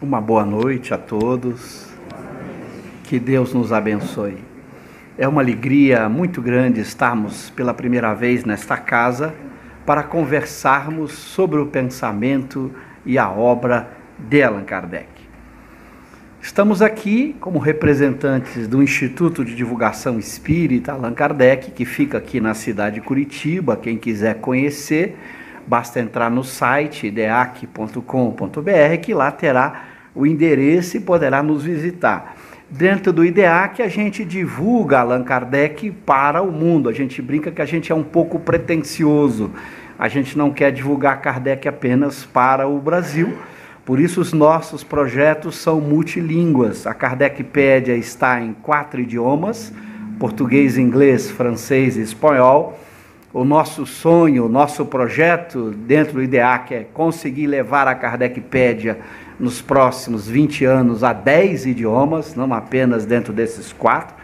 Uma boa noite a todos, que Deus nos abençoe. É uma alegria muito grande estarmos pela primeira vez nesta casa para conversarmos sobre o pensamento e a obra de Allan Kardec. Estamos aqui como representantes do Instituto de Divulgação Espírita Allan Kardec, que fica aqui na cidade de Curitiba. Quem quiser conhecer, basta entrar no site ideac.com.br, que lá terá o endereço e poderá nos visitar. Dentro do IDEAC a gente divulga Allan Kardec para o mundo. A gente brinca que a gente é um pouco pretensioso. A gente não quer divulgar Kardec apenas para o Brasil. Por isso os nossos projetos são multilínguas. A Kardecpédia está em 4 idiomas: português, inglês, francês e espanhol. O nosso sonho, o nosso projeto dentro do IDEAC é conseguir levar a Kardecpédia nos próximos 20 anos a 10 idiomas, não apenas dentro desses 4.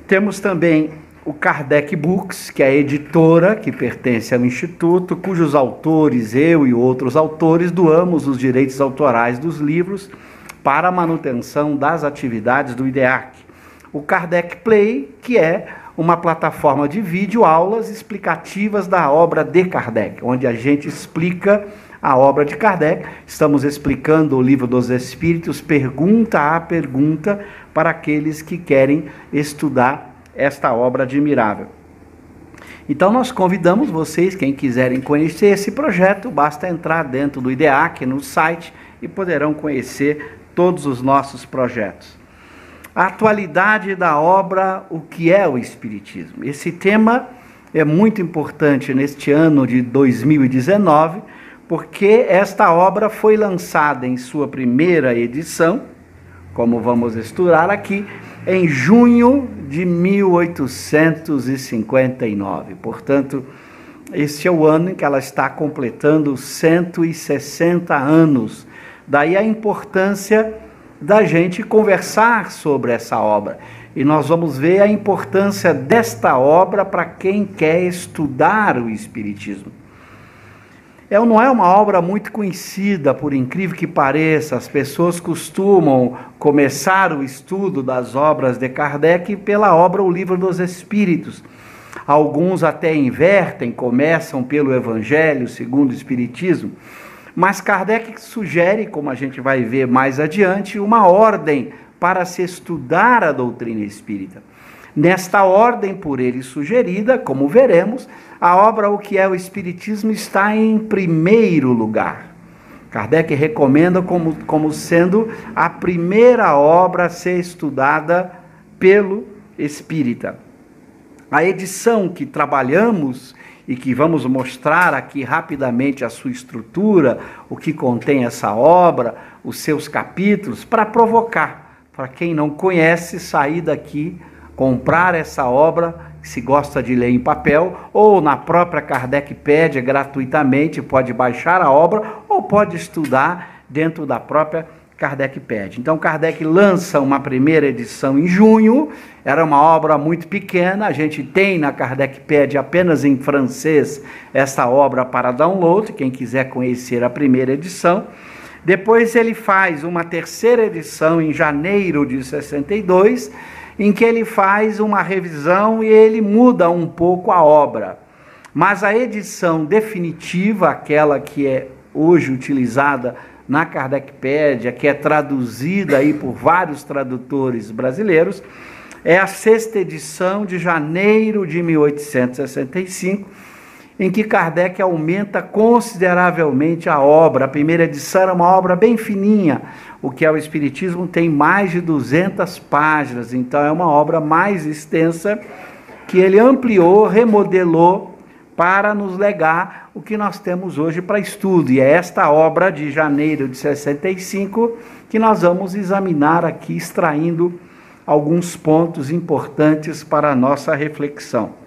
Temos também o Kardec Books, que é a editora que pertence ao Instituto, cujos autores, eu e outros autores, doamos os direitos autorais dos livros para a manutenção das atividades do IDEAC. O Kardec Play, que é uma plataforma de vídeo, aulas explicativas da obra de Kardec, onde a gente explica a obra de Kardec. Estamos explicando o Livro dos Espíritos, pergunta a pergunta, para aqueles que querem estudar esta obra admirável. Então nós convidamos vocês, quem quiserem conhecer esse projeto, basta entrar dentro do IDEAC, no site, e poderão conhecer todos os nossos projetos. A atualidade da obra, o que é o Espiritismo? Esse tema é muito importante neste ano de 2019, porque esta obra foi lançada em sua primeira edição, como vamos estudar aqui, em junho de 1859. Portanto, este é o ano em que ela está completando 160 anos. Daí a importância da gente conversar sobre essa obra. E nós vamos ver a importância desta obra para quem quer estudar o Espiritismo. Não é uma obra muito conhecida, por incrível que pareça. As pessoas costumam começar o estudo das obras de Kardec pela obra O Livro dos Espíritos. Alguns até invertem, começam pelo Evangelho segundo o Espiritismo. Mas Kardec sugere, como a gente vai ver mais adiante, uma ordem para se estudar a doutrina espírita. Nesta ordem por ele sugerida, como veremos, a obra O que é o Espiritismo está em primeiro lugar. Kardec recomenda como sendo a primeira obra a ser estudada pelo espírita. A edição que trabalhamos e que vamos mostrar aqui rapidamente a sua estrutura, o que contém essa obra, os seus capítulos, para provocar, para quem não conhece, sair daqui, comprar essa obra, se gosta de ler em papel, ou na própria Kardecpédia, gratuitamente, pode baixar a obra, ou pode estudar dentro da própria Kardecpédia. Então, Kardec lança uma primeira edição em junho. Era uma obra muito pequena. A gente tem na Kardecpédia apenas em francês essa obra para download, quem quiser conhecer a primeira edição. Depois ele faz uma terceira edição em janeiro de 62, em que ele faz uma revisão e ele muda um pouco a obra. Mas a edição definitiva, aquela que é hoje utilizada na Kardecpédia, que é traduzida aí por vários tradutores brasileiros, é a 6ª edição de janeiro de 1865, em que Kardec aumenta consideravelmente a obra. A primeira edição era uma obra bem fininha. O que é o Espiritismo tem mais de 200 páginas, então é uma obra mais extensa que ele ampliou, remodelou para nos legar o que nós temos hoje para estudo. E é esta obra de janeiro de 65 que nós vamos examinar aqui, extraindo alguns pontos importantes para a nossa reflexão.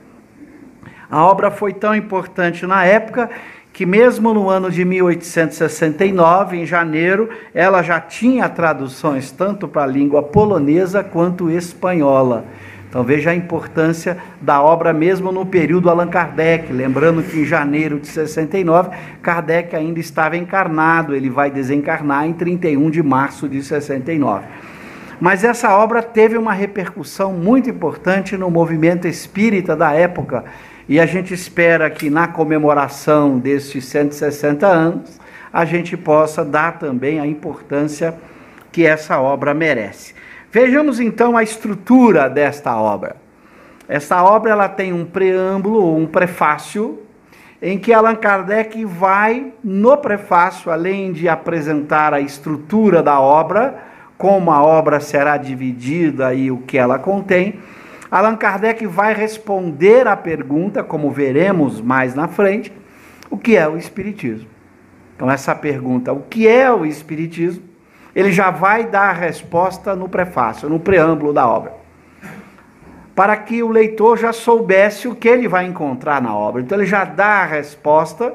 A obra foi tão importante na época que mesmo no ano de 1869, em janeiro, ela já tinha traduções tanto para a língua polonesa quanto espanhola. Então veja a importância da obra mesmo no período Allan Kardec, lembrando que em janeiro de 69, Kardec ainda estava encarnado, ele vai desencarnar em 31 de março de 69. Mas essa obra teve uma repercussão muito importante no movimento espírita da época, e a gente espera que na comemoração destes 160 anos, a gente possa dar também a importância que essa obra merece. Vejamos então a estrutura desta obra. Esta obra ela tem um preâmbulo, um prefácio, em que Allan Kardec vai, no prefácio, além de apresentar a estrutura da obra, como a obra será dividida e o que ela contém, Allan Kardec vai responder à pergunta, como veremos mais na frente, o que é o Espiritismo. Então essa pergunta, o que é o Espiritismo? Ele já vai dar a resposta no prefácio, no preâmbulo da obra, para que o leitor já soubesse o que ele vai encontrar na obra. Então ele já dá a resposta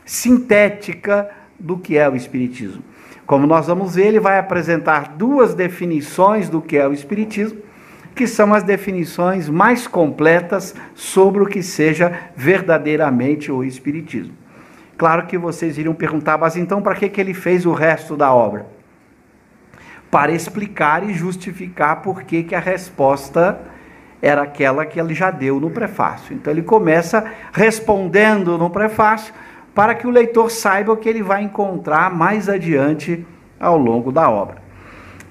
sintética do que é o Espiritismo. Como nós vamos ver, ele vai apresentar duas definições do que é o Espiritismo, que são as definições mais completas sobre o que seja verdadeiramente o Espiritismo. Claro que vocês iriam perguntar, mas então para que ele fez o resto da obra? Para explicar e justificar por que a resposta era aquela que ele já deu no prefácio. Então ele começa respondendo no prefácio para que o leitor saiba o que ele vai encontrar mais adiante ao longo da obra.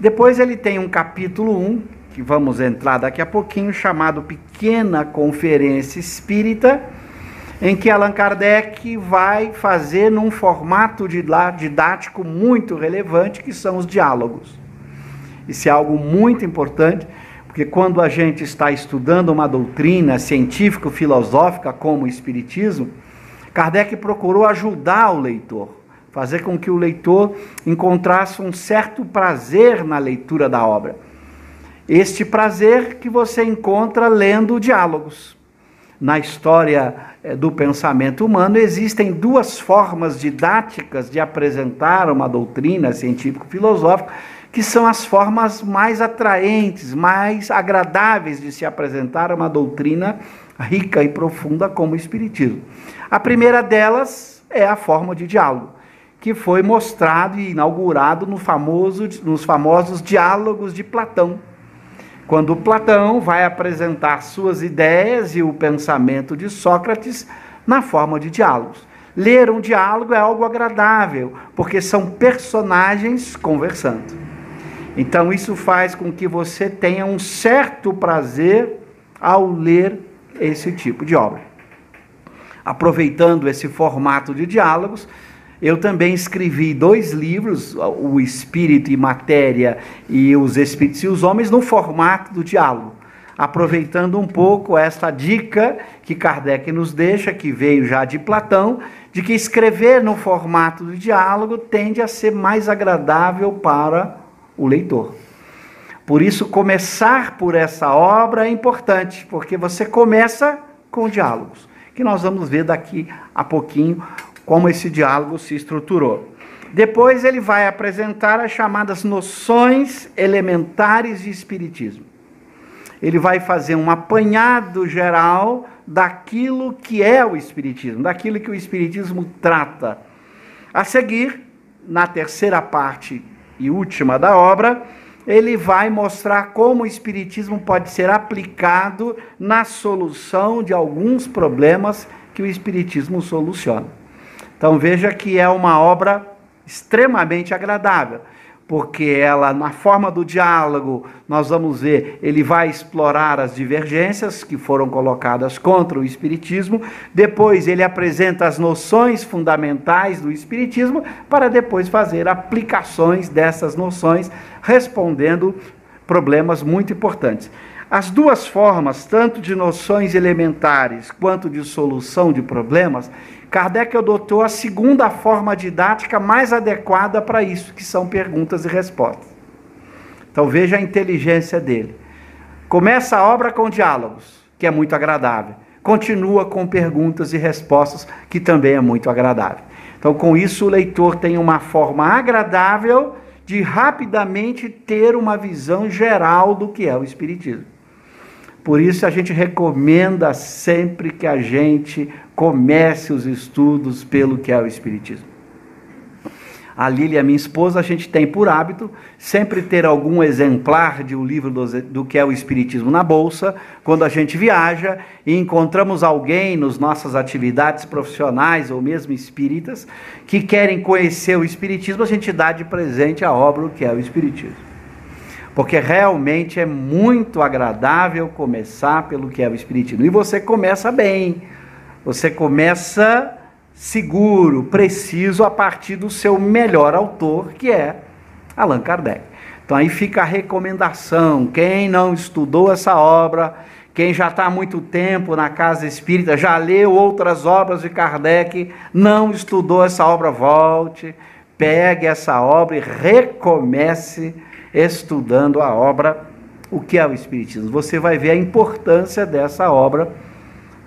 Depois ele tem um capítulo 1, que vamos entrar daqui a pouquinho, chamado Pequena Conferência Espírita, em que Allan Kardec vai fazer num formato didático muito relevante, que são os diálogos. Isso é algo muito importante, porque quando a gente está estudando uma doutrina científico-filosófica como o Espiritismo, Kardec procurou ajudar o leitor, fazer com que o leitor encontrasse um certo prazer na leitura da obra. Este prazer que você encontra lendo diálogos. Na história do pensamento humano, existem duas formas didáticas de apresentar uma doutrina científico-filosófica, que são as formas mais atraentes, mais agradáveis de se apresentar uma doutrina rica e profunda como o Espiritismo. A primeira delas é a forma de diálogo, que foi mostrado e inaugurado nos famosos diálogos de Platão, quando Platão vai apresentar suas ideias e o pensamento de Sócrates na forma de diálogos. Ler um diálogo é algo agradável, porque são personagens conversando. Então isso faz com que você tenha um certo prazer ao ler esse tipo de obra. Aproveitando esse formato de diálogos, eu também escrevi 2 livros, O Espírito e Matéria e Os Espíritos e os Homens, no formato do diálogo, aproveitando um pouco esta dica que Kardec nos deixa, que veio já de Platão, de que escrever no formato do diálogo tende a ser mais agradável para o leitor. Por isso, começar por essa obra é importante, porque você começa com diálogos, que nós vamos ver daqui a pouquinho como esse diálogo se estruturou. Depois ele vai apresentar as chamadas noções elementares de Espiritismo. Ele vai fazer um apanhado geral daquilo que é o Espiritismo, daquilo que o Espiritismo trata. A seguir, na terceira parte e última da obra, ele vai mostrar como o Espiritismo pode ser aplicado na solução de alguns problemas que o Espiritismo soluciona. Então veja que é uma obra extremamente agradável, porque ela, na forma do diálogo, nós vamos ver, ele vai explorar as divergências que foram colocadas contra o Espiritismo, depois ele apresenta as noções fundamentais do Espiritismo, para depois fazer aplicações dessas noções, respondendo problemas muito importantes. As duas formas, tanto de noções elementares quanto de solução de problemas, Kardec adotou a segunda forma didática mais adequada para isso, que são perguntas e respostas. Então veja a inteligência dele. Começa a obra com diálogos, que é muito agradável. Continua com perguntas e respostas, que também é muito agradável. Então com isso o leitor tem uma forma agradável de rapidamente ter uma visão geral do que é o Espiritismo. Por isso a gente recomenda sempre que a gente comece os estudos pelo que é o Espiritismo. A Lília, minha esposa, a gente tem por hábito sempre ter algum exemplar de um livro do que é o Espiritismo na bolsa, quando a gente viaja e encontramos alguém nas nossas atividades profissionais ou mesmo espíritas que querem conhecer o Espiritismo, a gente dá de presente a obra do que é o Espiritismo. Porque realmente é muito agradável começar pelo que é o Espiritismo. E você começa bem, você começa seguro, preciso, a partir do seu melhor autor, que é Allan Kardec. Então aí fica a recomendação: quem não estudou essa obra, quem já está há muito tempo na casa espírita, já leu outras obras de Kardec, não estudou essa obra, volte, pegue essa obra e recomece estudando a obra, o que é o Espiritismo. Você vai ver a importância dessa obra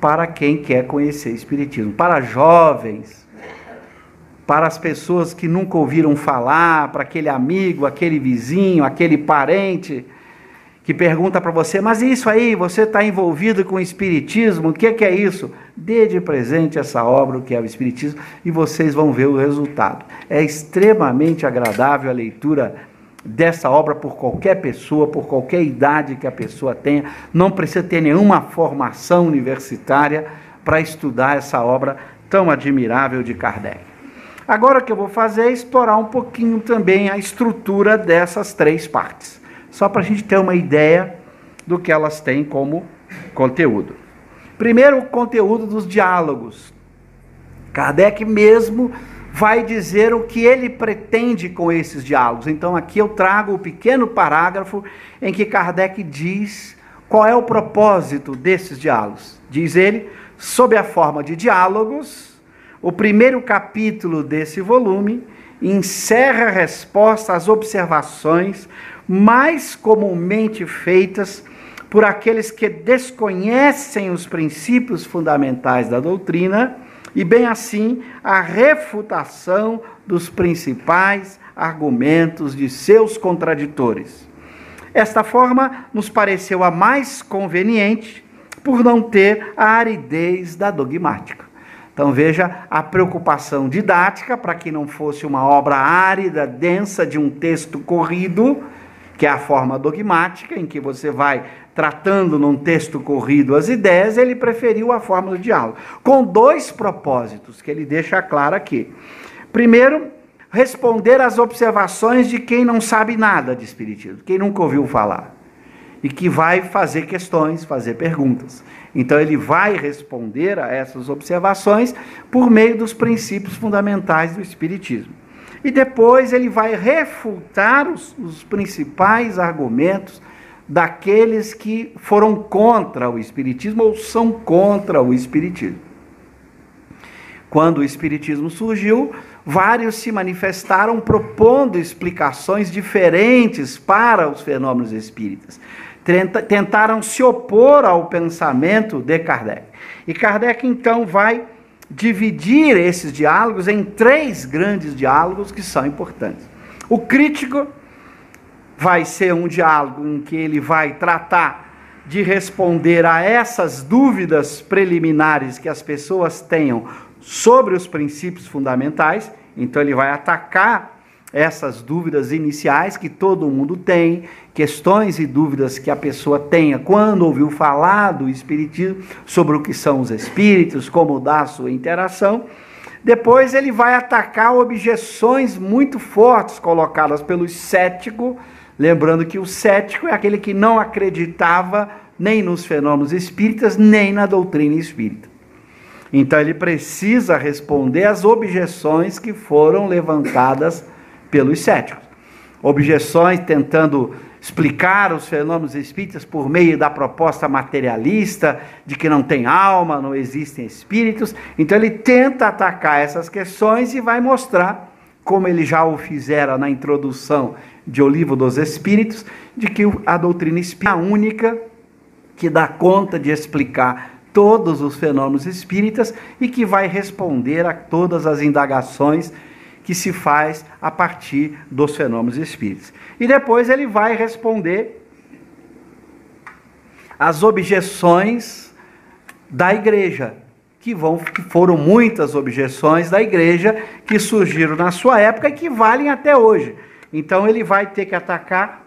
para quem quer conhecer Espiritismo, para jovens, para as pessoas que nunca ouviram falar, para aquele amigo, aquele vizinho, aquele parente que pergunta para você: mas isso aí, você está envolvido com o Espiritismo, o que é isso? Dê de presente essa obra, o que é o Espiritismo, e vocês vão ver o resultado. É extremamente agradável a leitura dessa obra por qualquer pessoa, por qualquer idade que a pessoa tenha. Não precisa ter nenhuma formação universitária para estudar essa obra tão admirável de Kardec. Agora o que eu vou fazer é explorar um pouquinho também a estrutura dessas três partes, só para a gente ter uma ideia do que elas têm como conteúdo. Primeiro, o conteúdo dos diálogos. Kardec mesmo vai dizer o que ele pretende com esses diálogos. Então aqui eu trago o pequeno parágrafo em que Kardec diz qual é o propósito desses diálogos. Diz ele: sob a forma de diálogos, o primeiro capítulo desse volume encerra a resposta às observações mais comumente feitas por aqueles que desconhecem os princípios fundamentais da doutrina, e bem assim a refutação dos principais argumentos de seus contraditores. Esta forma nos pareceu a mais conveniente por não ter a aridez da dogmática. Então veja a preocupação didática para que não fosse uma obra árida, densa, de um texto corrido, que é a forma dogmática, em que você vai tratando num texto corrido as ideias. Ele preferiu a forma do diálogo, com dois propósitos que ele deixa claro aqui. Primeiro, responder às observações de quem não sabe nada de Espiritismo, quem nunca ouviu falar, e que vai fazer questões, fazer perguntas. Então ele vai responder a essas observações por meio dos princípios fundamentais do Espiritismo. E depois ele vai refutar os principais argumentos daqueles que foram contra o Espiritismo ou são contra o Espiritismo. Quando o Espiritismo surgiu, vários se manifestaram propondo explicações diferentes para os fenômenos espíritas. Tentaram se opor ao pensamento de Kardec. E Kardec então vai dividir esses diálogos em três grandes diálogos que são importantes. O crítico vai ser um diálogo em que ele vai tratar de responder a essas dúvidas preliminares que as pessoas tenham sobre os princípios fundamentais. Então ele vai atacar essas dúvidas iniciais que todo mundo tem, questões e dúvidas que a pessoa tenha quando ouviu falar do Espiritismo, sobre o que são os espíritos, como dá a sua interação. Depois ele vai atacar objeções muito fortes colocadas pelo cético, lembrando que o cético é aquele que não acreditava nem nos fenômenos espíritas, nem na doutrina espírita. Então ele precisa responder às objeções que foram levantadas pelos céticos. Objeções tentando explicar os fenômenos espíritas por meio da proposta materialista, de que não tem alma, não existem espíritos. Então ele tenta atacar essas questões e vai mostrar, como ele já o fizera na introdução de O Livro dos Espíritos, de que a doutrina espírita é a única que dá conta de explicar todos os fenômenos espíritas e que vai responder a todas as indagações que se faz a partir dos fenômenos espíritas. E depois ele vai responder as objeções da igreja, que foram muitas objeções da igreja que surgiram na sua época e que valem até hoje. Então ele vai ter que atacar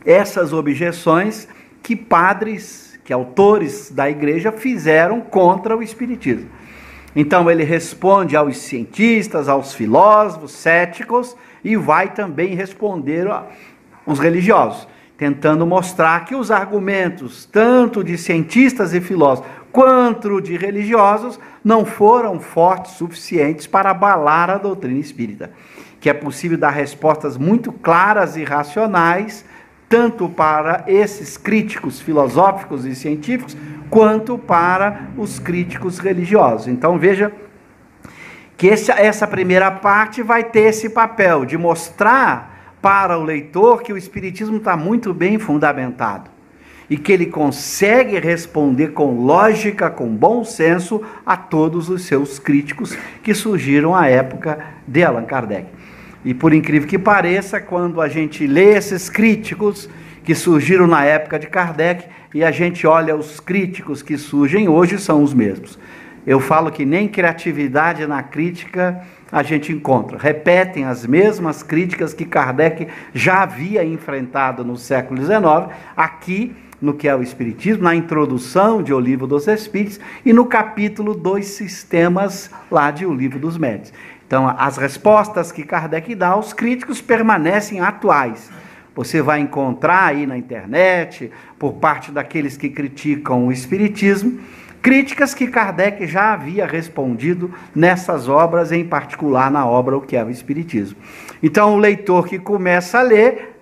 essas objeções que padres, que autores da igreja fizeram contra o espiritismo. Então ele responde aos cientistas, aos filósofos, céticos, e vai também responder aos religiosos, tentando mostrar que os argumentos, tanto de cientistas e filósofos, quanto de religiosos, não foram fortes o suficientes para abalar a doutrina espírita. Que é possível dar respostas muito claras e racionais, tanto para esses críticos filosóficos e científicos, quanto para os críticos religiosos. Então veja que essa primeira parte vai ter esse papel de mostrar para o leitor que o espiritismo está muito bem fundamentado e que ele consegue responder com lógica, com bom senso a todos os seus críticos que surgiram à época de Allan Kardec. E por incrível que pareça, quando a gente lê esses críticos que surgiram na época de Kardec e a gente olha os críticos que surgem hoje, são os mesmos. Eu falo que nem criatividade na crítica a gente encontra. Repetem as mesmas críticas que Kardec já havia enfrentado no século XIX, aqui no que é o Espiritismo, na introdução de O Livro dos Espíritos e no capítulo 2 Sistemas lá de O Livro dos Médiuns. Então, as respostas que Kardec dá aos críticos permanecem atuais. Você vai encontrar aí na internet, por parte daqueles que criticam o Espiritismo, críticas que Kardec já havia respondido nessas obras, em particular na obra O que é o Espiritismo. Então, o leitor que começa a ler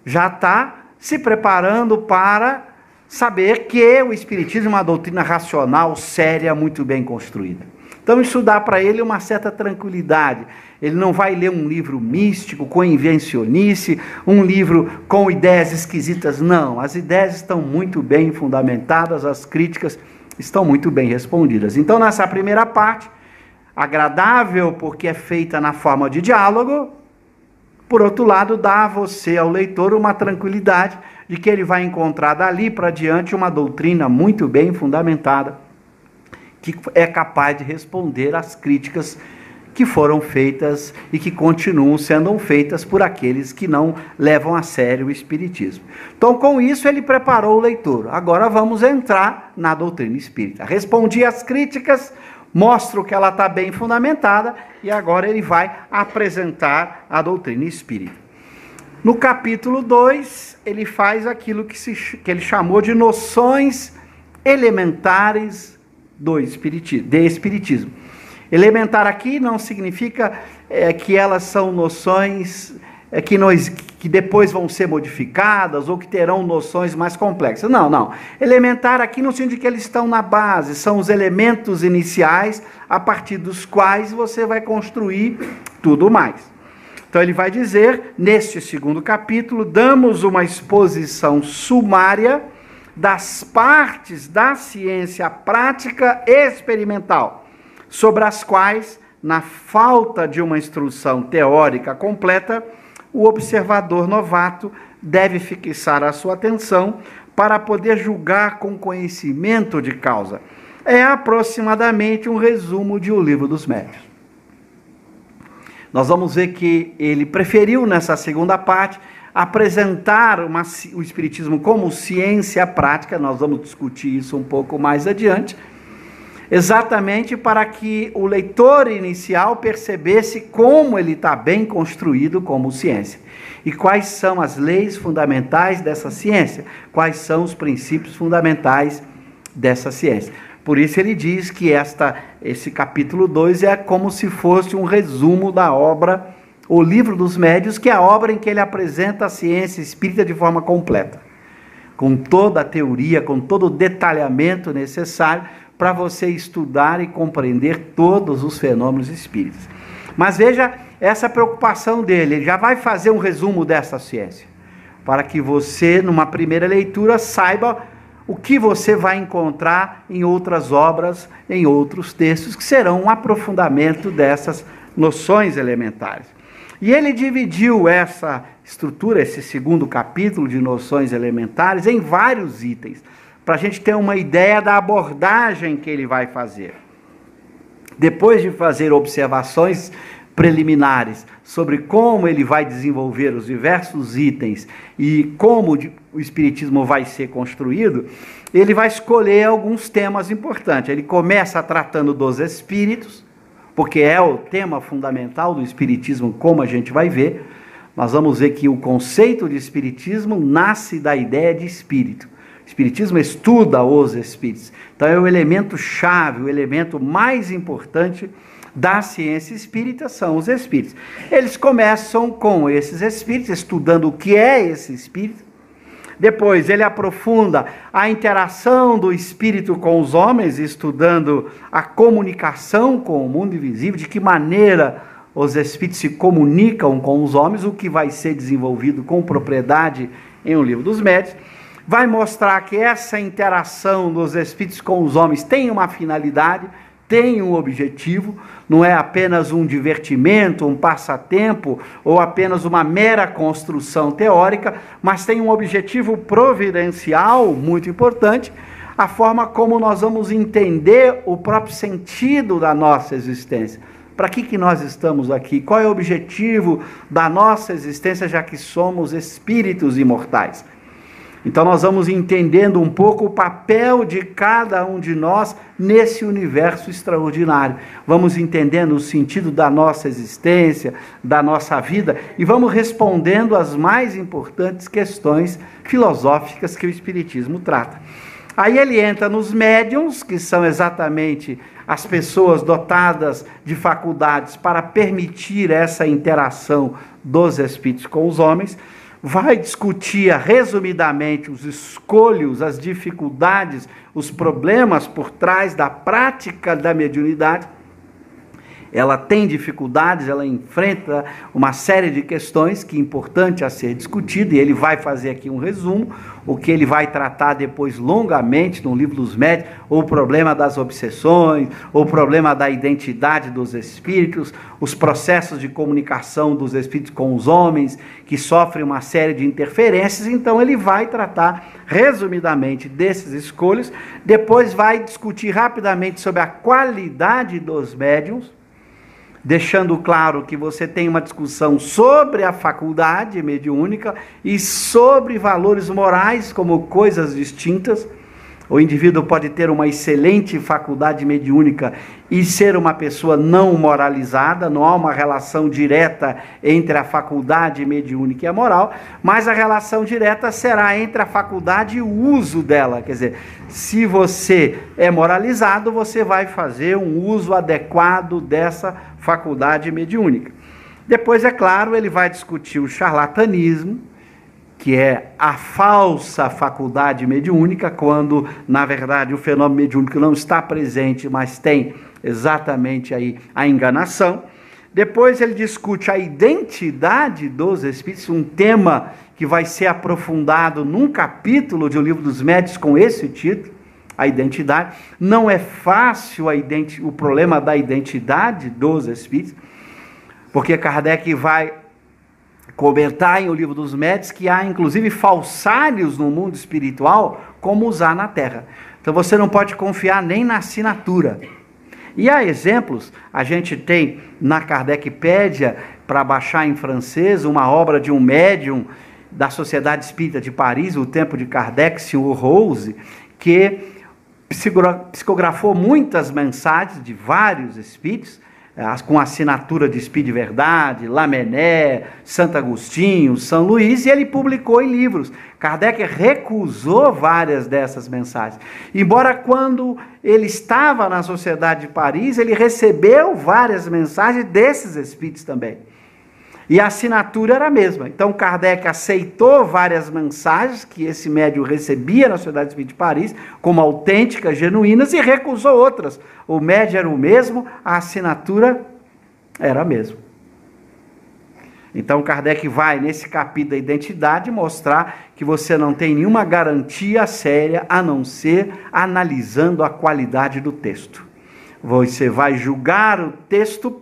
já está se preparando para saber que o Espiritismo é uma doutrina racional, séria, muito bem construída. Então, isso dá para ele uma certa tranquilidade. Ele não vai ler um livro místico, com invencionice, um livro com ideias esquisitas. Não, as ideias estão muito bem fundamentadas, as críticas estão muito bem respondidas. Então, nessa primeira parte, agradável porque é feita na forma de diálogo, por outro lado, dá a você, ao leitor, uma tranquilidade de que ele vai encontrar dali para diante uma doutrina muito bem fundamentada, que é capaz de responder às críticas que foram feitas e que continuam sendo feitas por aqueles que não levam a sério o Espiritismo. Então, com isso, ele preparou o leitor. Agora vamos entrar na doutrina espírita. Respondi às críticas, mostro que ela está bem fundamentada e agora ele vai apresentar a doutrina espírita. No capítulo 2, ele faz aquilo que ele chamou de noções elementares de espiritismo. Elementar aqui não significa que elas são noções que depois vão ser modificadas ou que terão noções mais complexas. Não, não. Elementar aqui no sentido de que eles estão na base, são os elementos iniciais a partir dos quais você vai construir tudo mais. Então ele vai dizer, neste segundo capítulo, damos uma exposição sumária das partes da ciência prática e experimental, sobre as quais, na falta de uma instrução teórica completa, o observador novato deve fixar a sua atenção para poder julgar com conhecimento de causa. É aproximadamente um resumo de O Livro dos Médiuns. Nós vamos ver que ele preferiu, nessa segunda parte, apresentar o Espiritismo como ciência prática. Nós vamos discutir isso um pouco mais adiante, exatamente para que o leitor inicial percebesse como ele está bem construído como ciência. E quais são as leis fundamentais dessa ciência, quais são os princípios fundamentais dessa ciência. Por isso ele diz que esse capítulo 2 é como se fosse um resumo da obra O Livro dos Médiuns, que é a obra em que ele apresenta a ciência espírita de forma completa, com toda a teoria, com todo o detalhamento necessário para você estudar e compreender todos os fenômenos espíritas. Mas veja essa preocupação dele, ele já vai fazer um resumo dessa ciência, para que você, numa primeira leitura, saiba o que você vai encontrar em outras obras, em outros textos, que serão um aprofundamento noções elementares. E ele dividiu essa estrutura, esse segundo capítulo de noções elementares, em vários itens, para a gente ter uma ideia da abordagem que ele vai fazer. Depois de fazer observações preliminares sobre como ele vai desenvolver os diversos itens e como o Espiritismo vai ser construído, ele vai escolher alguns temas importantes. Ele começa tratando dos espíritos, porque é o tema fundamental do Espiritismo, como a gente vai ver. Nós vamos ver que o conceito de Espiritismo nasce da ideia de espírito. O Espiritismo estuda os espíritos. Então é o elemento chave, o elemento mais importante da ciência espírita são os espíritos. Eles começam com esses espíritos, estudando o que é esse espírito. Depois ele aprofunda a interação do espírito com os homens, estudando a comunicação com o mundo invisível, de que maneira os espíritos se comunicam com os homens, o que vai ser desenvolvido com propriedade em O Livro dos Médiuns. Vai mostrar que essa interação dos espíritos com os homens tem uma finalidade, tem um objetivo, não é apenas um divertimento, um passatempo ou apenas uma mera construção teórica, mas tem um objetivo providencial muito importante, a forma como nós vamos entender o próprio sentido da nossa existência. Para que nós estamos aqui? Qual é o objetivo da nossa existência, já que somos espíritos imortais? Então nós vamos entendendo um pouco o papel de cada um de nós nesse universo extraordinário. Vamos entendendo o sentido da nossa existência, da nossa vida, e vamos respondendo as mais importantes questões filosóficas que o Espiritismo trata. Aí ele entra nos médiuns, que são exatamente as pessoas dotadas de faculdades para permitir essa interação dos espíritos com os homens. Vai discutir resumidamente os escolhos, as dificuldades, os problemas por trás da prática da mediunidade. Ela tem dificuldades, ela enfrenta uma série de questões que é importante a ser discutida, e ele vai fazer aqui um resumo, o que ele vai tratar depois longamente no Livro dos Médiuns, o problema das obsessões, o problema da identidade dos espíritos, os processos de comunicação dos espíritos com os homens, que sofrem uma série de interferências. Então ele vai tratar resumidamente desses escolhos, depois vai discutir rapidamente sobre a qualidade dos médiuns, deixando claro que você tem uma discussão sobre a faculdade mediúnica e sobre valores morais como coisas distintas. O indivíduo pode ter uma excelente faculdade mediúnica e ser uma pessoa não moralizada, não há uma relação direta entre a faculdade mediúnica e a moral, mas a relação direta será entre a faculdade e o uso dela. Quer dizer, se você é moralizado, você vai fazer um uso adequado dessa faculdade mediúnica. Depois, é claro, ele vai discutir o charlatanismo, que é a falsa faculdade mediúnica, quando, na verdade, o fenômeno mediúnico não está presente, mas tem exatamente aí a enganação. Depois ele discute a identidade dos espíritos, um tema que vai ser aprofundado num capítulo de O Livro dos Médiuns com esse título, a identidade. Não é fácil o problema da identidade dos espíritos, porque Kardec vai comentar em O Livro dos Médiuns que há inclusive falsários no mundo espiritual como usar na Terra. Então você não pode confiar nem na assinatura. E há exemplos, a gente tem na Kardecpédia, para baixar em francês, uma obra de um médium da Sociedade Espírita de Paris, o tempo de Kardec, Sr. Rose, que psicografou muitas mensagens de vários espíritos, com assinatura de Espírito de Verdade, Lamennais, Santo Agostinho, São Luís, e ele publicou em livros. Kardec recusou várias dessas mensagens. Embora quando ele estava na Sociedade de Paris, ele recebeu várias mensagens desses espíritos também. E a assinatura era a mesma. Então Kardec aceitou várias mensagens que esse médium recebia na Sociedade Espírita de Paris, como autênticas, genuínas, e recusou outras. O médium era o mesmo, a assinatura era a mesma. Então Kardec vai, nesse capítulo da identidade, mostrar que você não tem nenhuma garantia séria, a não ser analisando a qualidade do texto. Você vai julgar o texto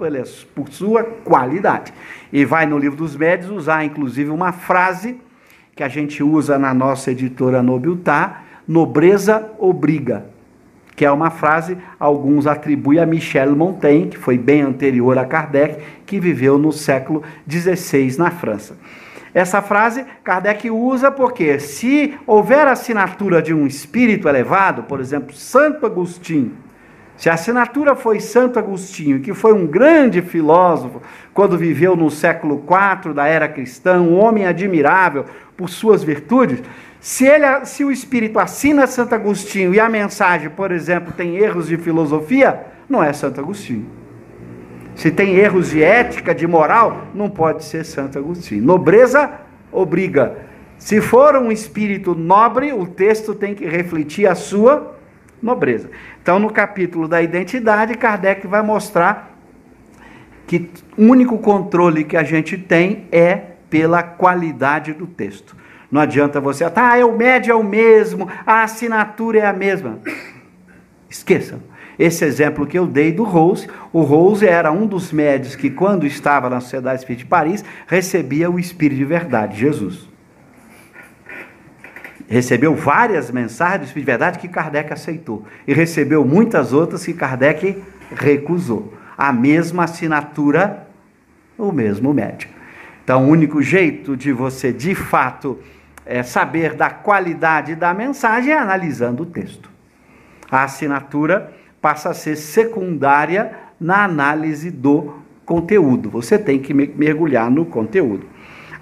por sua qualidade. E vai no Livro dos Médiuns usar, inclusive, uma frase que a gente usa na nossa editora Nobiltá: nobreza obriga, que é uma frase, alguns atribuem a Michel Montaigne, que foi bem anterior a Kardec, que viveu no século XVI na França. Essa frase Kardec usa porque, se houver assinatura de um espírito elevado, por exemplo, Santo Agostinho, se a assinatura foi Santo Agostinho, que foi um grande filósofo, quando viveu no século IV da era cristã, um homem admirável por suas virtudes, se o espírito assina Santo Agostinho e a mensagem, por exemplo, tem erros de filosofia, não é Santo Agostinho. Se tem erros de ética, de moral, não pode ser Santo Agostinho. Nobreza obriga. Se for um espírito nobre, o texto tem que refletir a sua nobreza. Então, no capítulo da identidade, Kardec vai mostrar que o único controle que a gente tem é pela qualidade do texto. Não adianta você, o médio é o mesmo, a assinatura é a mesma. Esqueçam. Esse exemplo que eu dei do Rose, o Rose era um dos médios que, quando estava na Sociedade Espírita de Paris, recebia o Espírito de Verdade, Jesus. Recebeu várias mensagens do Espírito de Verdade que Kardec aceitou. E recebeu muitas outras que Kardec recusou. A mesma assinatura, o mesmo médium. Então, o único jeito de você, de fato, saber da qualidade da mensagem é analisando o texto. A assinatura passa a ser secundária na análise do conteúdo. Você tem que mergulhar no conteúdo.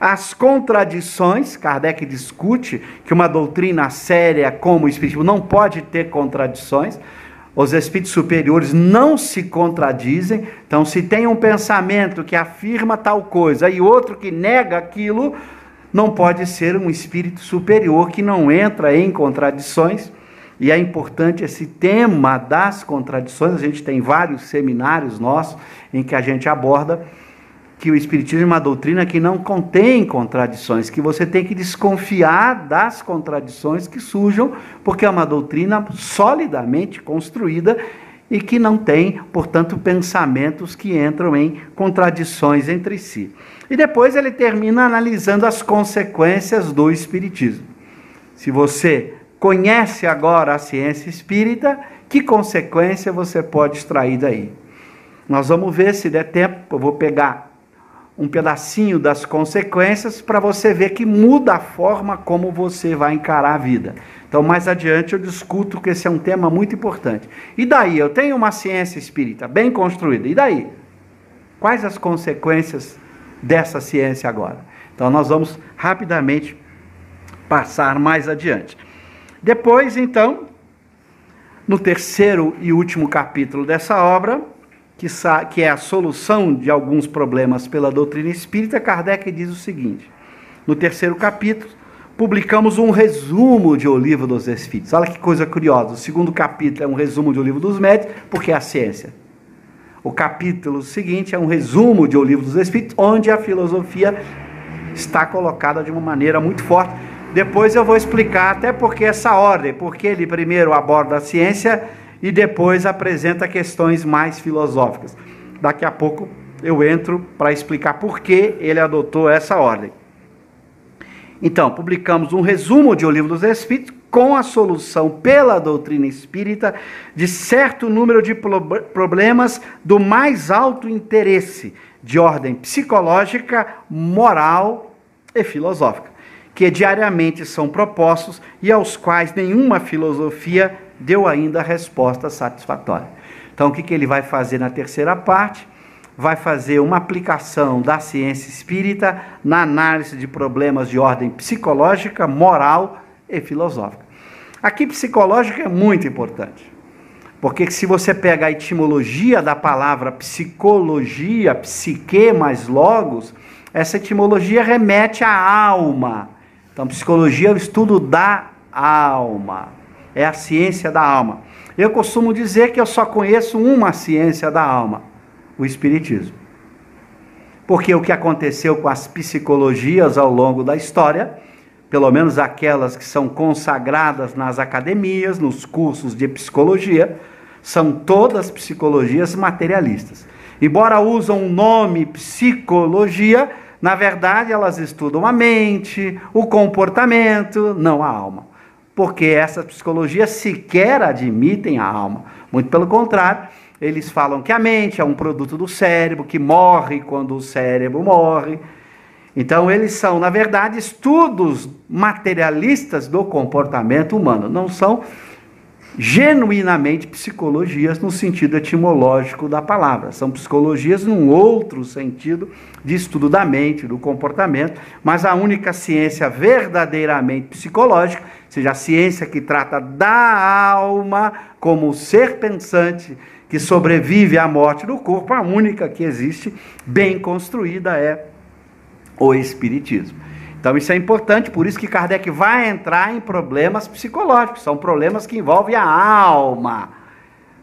As contradições, Kardec discute que uma doutrina séria como o Espiritismo não pode ter contradições. Os espíritos superiores não se contradizem. Então, se tem um pensamento que afirma tal coisa e outro que nega aquilo, não pode ser um espírito superior que não entra em contradições. E é importante esse tema das contradições. A gente tem vários seminários nossos em que a gente aborda que o Espiritismo é uma doutrina que não contém contradições, que você tem que desconfiar das contradições que surjam, porque é uma doutrina solidamente construída e que não tem, portanto, pensamentos que entram em contradições entre si. E depois ele termina analisando as consequências do Espiritismo. Se você conhece agora a ciência espírita, que consequência você pode extrair daí? Nós vamos ver, se der tempo, eu vou pegar um pedacinho das consequências para você ver que muda a forma como você vai encarar a vida. Então, mais adiante eu discuto que esse é um tema muito importante. E daí? Eu tenho uma ciência espírita bem construída. E daí? Quais as consequências dessa ciência agora? Então, nós vamos rapidamente passar mais adiante. Depois, então, no terceiro e último capítulo dessa obra, que é a solução de alguns problemas pela doutrina espírita, Kardec diz o seguinte: no terceiro capítulo, publicamos um resumo de O Livro dos Espíritos. Olha que coisa curiosa, o segundo capítulo é um resumo de O Livro dos Médiuns, porque é a ciência. O capítulo seguinte é um resumo de O Livro dos Espíritos, onde a filosofia está colocada de uma maneira muito forte. Depois eu vou explicar até porque essa ordem, porque ele primeiro aborda a ciência e depois apresenta questões mais filosóficas. Daqui a pouco eu entro para explicar por que ele adotou essa ordem. Então, publicamos um resumo de O Livro dos Espíritos com a solução pela doutrina espírita de certo número de problemas do mais alto interesse, de ordem psicológica, moral e filosófica, que diariamente são propostos e aos quais nenhuma filosofia deu ainda resposta satisfatória. Então, o que ele vai fazer na terceira parte? Vai fazer uma aplicação da ciência espírita na análise de problemas de ordem psicológica, moral e filosófica. Aqui, psicológica é muito importante, porque se você pega a etimologia da palavra psicologia, psique mais logos, essa etimologia remete à alma. Então, psicologia é o estudo da alma, é a ciência da alma. Eu costumo dizer que eu só conheço uma ciência da alma: o Espiritismo. Porque o que aconteceu com as psicologias ao longo da história, pelo menos aquelas que são consagradas nas academias, nos cursos de psicologia, São todas psicologias materialistas. Embora usam o nome psicologia, na verdade elas estudam a mente, o comportamento, não a alma. Porque essas psicologias sequer admitem a alma. Muito pelo contrário, eles falam que a mente é um produto do cérebro, que morre quando o cérebro morre. Então eles são, na verdade, estudos materialistas do comportamento humano. Não são genuinamente psicologias no sentido etimológico da palavra. São psicologias num outro sentido de estudo da mente, do comportamento, mas a única ciência verdadeiramente psicológica, ou seja, a ciência que trata da alma como ser pensante que sobrevive à morte do corpo, a única que existe, bem construída, é o Espiritismo. Então isso é importante, por isso que Kardec vai entrar em problemas psicológicos, são problemas que envolvem a alma,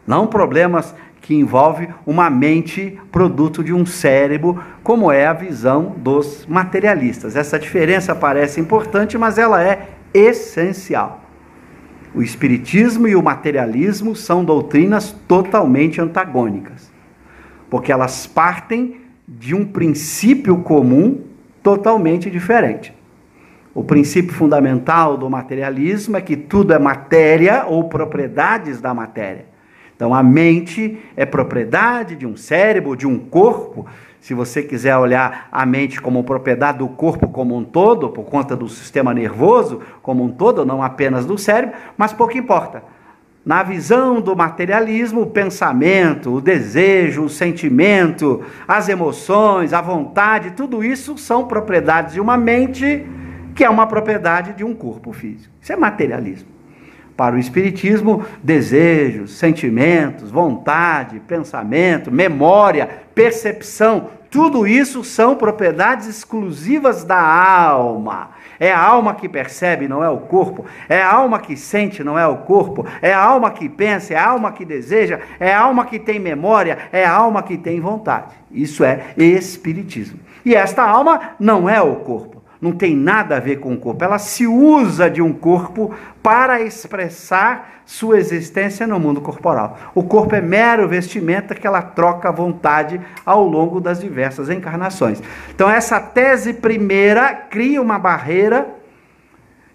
não problemas que envolvem uma mente produto de um cérebro, como é a visão dos materialistas. Essa diferença parece importante, mas ela é essencial. O Espiritismo e o materialismo são doutrinas totalmente antagônicas, porque elas partem de um princípio comum totalmente diferente. O princípio fundamental do materialismo é que tudo é matéria ou propriedades da matéria. Então a mente é propriedade de um cérebro, de um corpo. Se você quiser olhar a mente como propriedade do corpo como um todo, por conta do sistema nervoso como um todo, não apenas do cérebro, mas pouco importa. Na visão do materialismo, o pensamento, o desejo, o sentimento, as emoções, a vontade, tudo isso são propriedades de uma mente que é uma propriedade de um corpo físico. Isso é materialismo. Para o Espiritismo, desejos, sentimentos, vontade, pensamento, memória, percepção, tudo isso são propriedades exclusivas da alma. É a alma que percebe, não é o corpo. É a alma que sente, não é o corpo. É a alma que pensa, é a alma que deseja, é a alma que tem memória, é a alma que tem vontade. Isso é Espiritismo. E esta alma não é o corpo. Não tem nada a ver com o corpo. Ela se usa de um corpo para expressar sua existência no mundo corporal. O corpo é mero vestimenta que ela troca à vontade ao longo das diversas encarnações. Então essa tese primeira cria uma barreira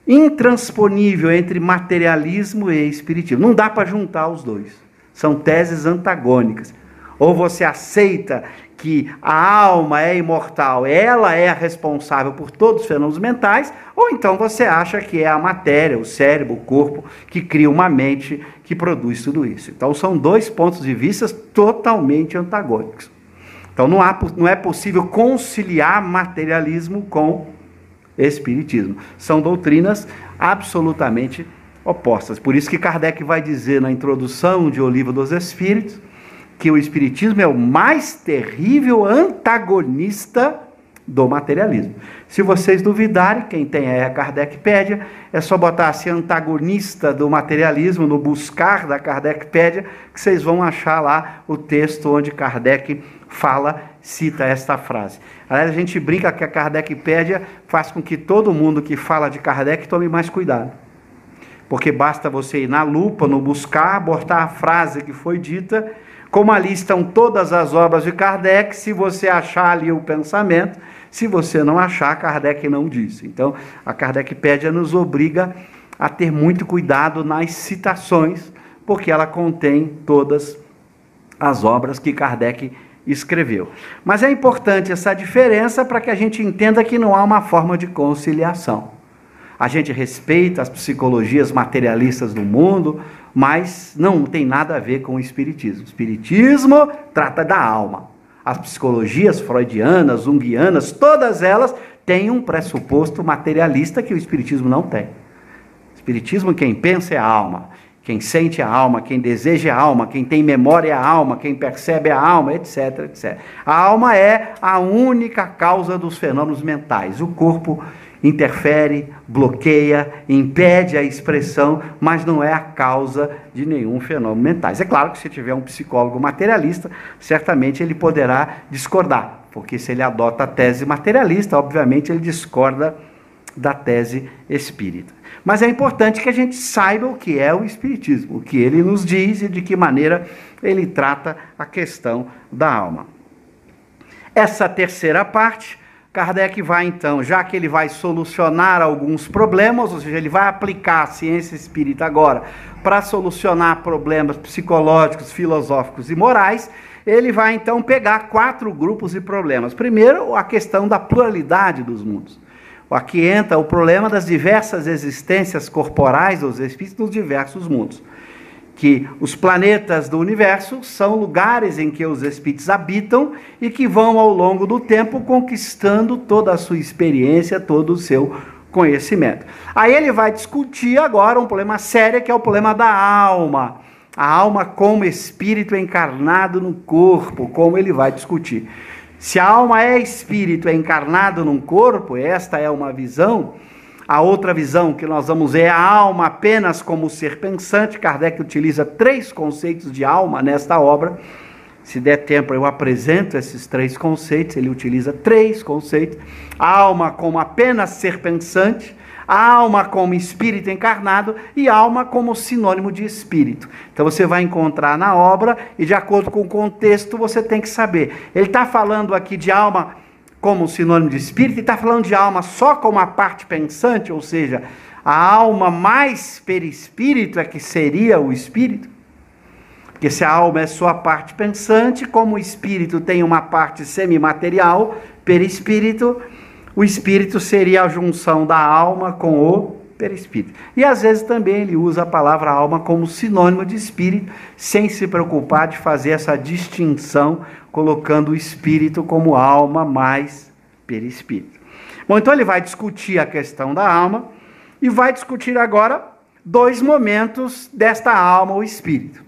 intransponível entre materialismo e espiritismo. Não dá para juntar os dois. São teses antagônicas. Ou você aceita que a alma é imortal, ela é a responsável por todos os fenômenos mentais, ou então você acha que é a matéria, o cérebro, o corpo, que cria uma mente que produz tudo isso. Então são dois pontos de vista totalmente antagônicos. Então não é possível conciliar materialismo com espiritismo. São doutrinas absolutamente opostas. Por isso que Kardec vai dizer na introdução de O Livro dos Espíritos, que o Espiritismo é o mais terrível antagonista do materialismo. Se vocês duvidarem, quem tem aí a Kardecpédia, é só botar assim, antagonista do materialismo, no buscar da Kardecpédia, que vocês vão achar lá o texto onde Kardec cita esta frase. Aliás, a gente brinca que a Kardecpédia faz com que todo mundo que fala de Kardec tome mais cuidado. Porque basta você ir na lupa, no buscar, botar a frase que foi dita. Como ali estão todas as obras de Kardec, se você achar ali o pensamento, se você não achar, Kardec não disse. Então, a Kardecpédia nos obriga a ter muito cuidado nas citações, porque ela contém todas as obras que Kardec escreveu. Mas é importante essa diferença para que a gente entenda que não há uma forma de conciliação. A gente respeita as psicologias materialistas do mundo, mas não tem nada a ver com o espiritismo. O espiritismo trata da alma. As psicologias freudianas, junguianas, todas elas têm um pressuposto materialista que o espiritismo não tem. O espiritismo, quem pensa é a alma, quem sente é a alma, quem deseja é a alma, quem tem memória é a alma, quem percebe é a alma, etc, etc. A alma é a única causa dos fenômenos mentais. O corpo interfere, bloqueia, impede a expressão, mas não é a causa de nenhum fenômeno mentais. É claro que se tiver um psicólogo materialista, certamente ele poderá discordar, porque se ele adota a tese materialista, obviamente ele discorda da tese espírita. Mas é importante que a gente saiba o que é o espiritismo, o que ele nos diz e de que maneira ele trata a questão da alma. Essa terceira parte, Kardec vai então, já que ele vai solucionar alguns problemas, ou seja, ele vai aplicar a ciência espírita agora para solucionar problemas psicológicos, filosóficos e morais, ele vai então pegar 4 grupos de problemas. Primeiro, a questão da pluralidade dos mundos. Aqui entra o problema das diversas existências corporais dos espíritos nos diversos mundos. Que os planetas do universo são lugares em que os espíritos habitam e que vão ao longo do tempo conquistando toda a sua experiência, todo o seu conhecimento. Aí ele vai discutir agora um problema sério, que é o problema da alma. A alma como espírito encarnado no corpo, como ele vai discutir. Se a alma é espírito encarnado num corpo, esta é uma visão. A outra visão que nós vamos ver é a alma apenas como ser pensante. Kardec utiliza 3 conceitos de alma nesta obra. Se der tempo eu apresento esses 3 conceitos. Ele utiliza 3 conceitos. A alma como apenas ser pensante, a alma como espírito encarnado e a alma como sinônimo de espírito. Então você vai encontrar na obra e de acordo com o contexto você tem que saber. Ele está falando aqui de alma como sinônimo de espírito, e está falando de alma só como a parte pensante, ou seja, a alma mais perispírito é que seria o espírito. Porque se a alma é só a parte pensante, como o espírito tem uma parte semimaterial, perispírito, o espírito seria a junção da alma com o perispírito. E às vezes também ele usa a palavra alma como sinônimo de espírito, sem se preocupar de fazer essa distinção, colocando o espírito como alma mais perispírito. Bom, então ele vai discutir a questão da alma e vai discutir agora 2 momentos desta alma ou espírito.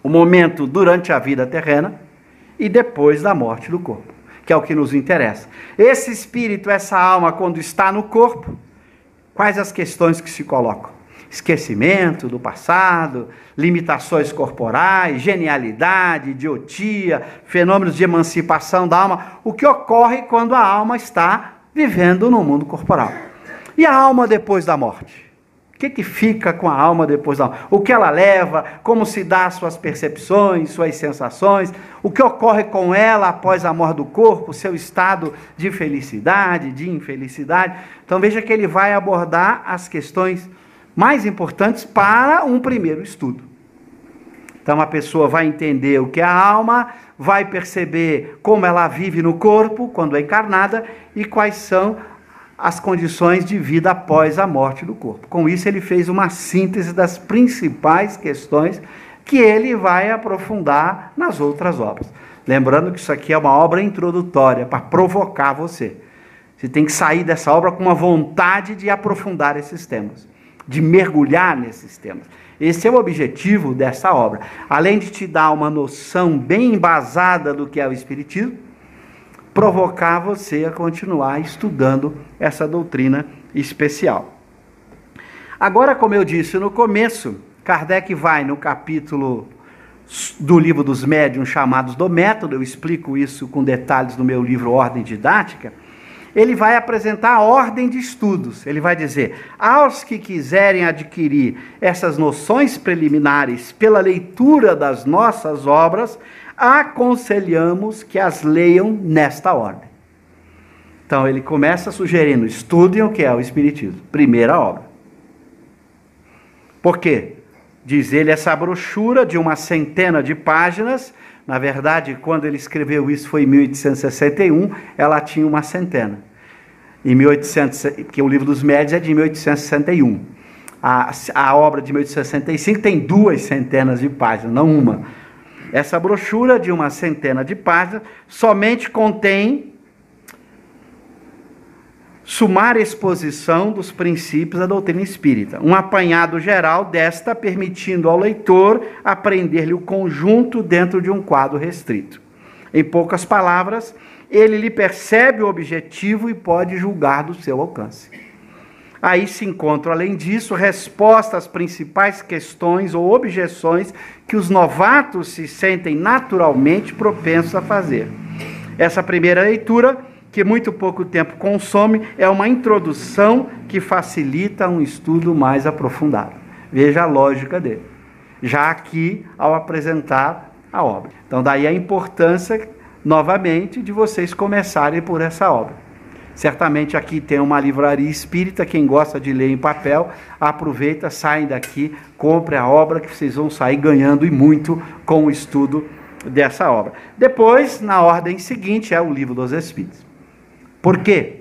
O momento durante a vida terrena e depois da morte do corpo, que é o que nos interessa. Esse espírito, essa alma, quando está no corpo, quais as questões que se colocam? Esquecimento do passado, limitações corporais, genialidade, idiotia, fenômenos de emancipação da alma, o que ocorre quando a alma está vivendo no mundo corporal. E a alma depois da morte? O que fica com a alma depois da morte? O que ela leva, como se dá suas percepções, suas sensações, o que ocorre com ela após a morte do corpo, seu estado de felicidade, de infelicidade. Então veja que ele vai abordar as questões mais importantes para um primeiro estudo. Então a pessoa vai entender o que é a alma, vai perceber como ela vive no corpo quando é encarnada e quais são as condições de vida após a morte do corpo. Com isso ele fez uma síntese das principais questões que ele vai aprofundar nas outras obras. Lembrando que isso aqui é uma obra introdutória para provocar você. Você tem que sair dessa obra com uma vontade de aprofundar esses temas, de mergulhar nesses temas. Esse é o objetivo dessa obra. Além de te dar uma noção bem embasada do que é o Espiritismo, provocar você a continuar estudando essa doutrina especial. Agora, como eu disse no começo, Kardec vai no capítulo do livro dos médiuns chamados do método, eu explico isso com detalhes no meu livro Ordem Didática. Ele vai apresentar a ordem de estudos. Ele vai dizer, aos que quiserem adquirir essas noções preliminares pela leitura das nossas obras, aconselhamos que as leiam nesta ordem. Então ele começa sugerindo, estudem o que é o Espiritismo, primeira obra. Por quê? Diz ele, essa brochura de uma centena de páginas, na verdade, quando ele escreveu isso foi em 1861, ela tinha uma centena. Em 1800, porque o livro dos médiuns é de 1861. A obra de 1865 tem 2 centenas de páginas, não uma. Essa brochura de uma centena de páginas somente contém sumária exposição dos princípios da doutrina espírita, um apanhado geral desta, permitindo ao leitor aprender-lhe o conjunto dentro de um quadro restrito. Em poucas palavras, ele lhe percebe o objetivo e pode julgar do seu alcance. Aí se encontram, além disso, respostas às principais questões ou objeções que os novatos se sentem naturalmente propensos a fazer. Essa primeira leitura, que muito pouco tempo consome, é uma introdução que facilita um estudo mais aprofundado. Veja a lógica dele. Já aqui, ao apresentar a obra. Então, daí a importância, novamente, de vocês começarem por essa obra. Certamente aqui tem uma livraria espírita, quem gosta de ler em papel, aproveita, saem daqui, compre a obra, que vocês vão sair ganhando e muito com o estudo dessa obra. Depois, na ordem seguinte, é o Livro dos Espíritos. Por quê?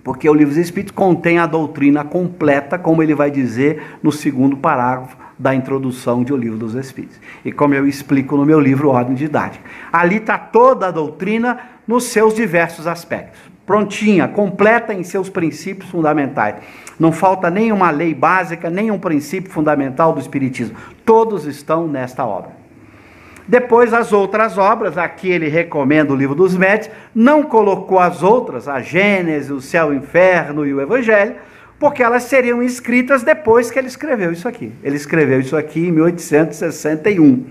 Porque o Livro dos Espíritos contém a doutrina completa, como ele vai dizer no segundo parágrafo da introdução de O Livro dos Espíritos. E como eu explico no meu livro Ordem Didática. Ali está toda a doutrina nos seus diversos aspectos. Prontinha, completa em seus princípios fundamentais. Não falta nenhuma lei básica, nenhum princípio fundamental do Espiritismo. Todos estão nesta obra. Depois as outras obras, aqui ele recomenda o Livro dos Médiuns, não colocou as outras, a Gênese, o Céu, o Inferno e o Evangelho, porque elas seriam escritas depois que ele escreveu isso aqui. Ele escreveu isso aqui em 1861.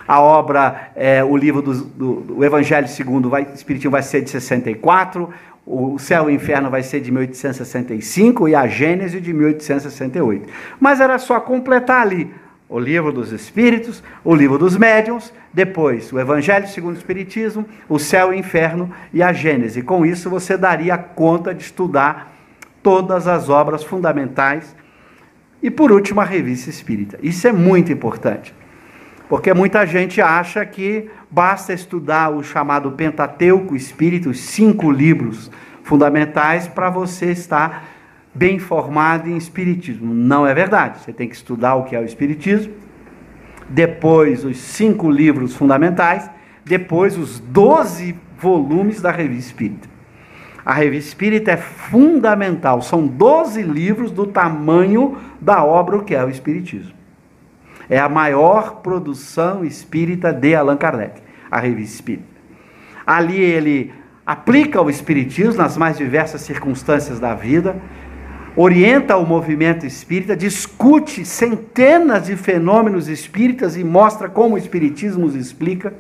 A obra, o livro do Evangelho segundo o Espiritismo vai ser de 64, o Céu e o Inferno vai ser de 1865 e a Gênese de 1868. Mas era só completar ali o Livro dos Espíritos, o Livro dos Médiuns, depois o Evangelho segundo o Espiritismo, o Céu e o Inferno e a Gênese. Com isso você daria conta de estudar todas as obras fundamentais e, por último, a Revista Espírita. Isso é muito importante, porque muita gente acha que basta estudar o chamado Pentateuco Espírita, os 5 livros fundamentais, para você estar bem formado em Espiritismo. Não é verdade. Você tem que estudar o que é o Espiritismo, depois os 5 livros fundamentais, depois os 12 volumes da Revista Espírita. A Revista Espírita é fundamental, são 12 livros do tamanho da obra o que é o Espiritismo. É a maior produção espírita de Allan Kardec, a Revista Espírita. Ali ele aplica o Espiritismo nas mais diversas circunstâncias da vida, orienta o movimento espírita, discute centenas de fenômenos espíritas e mostra como o Espiritismo os explica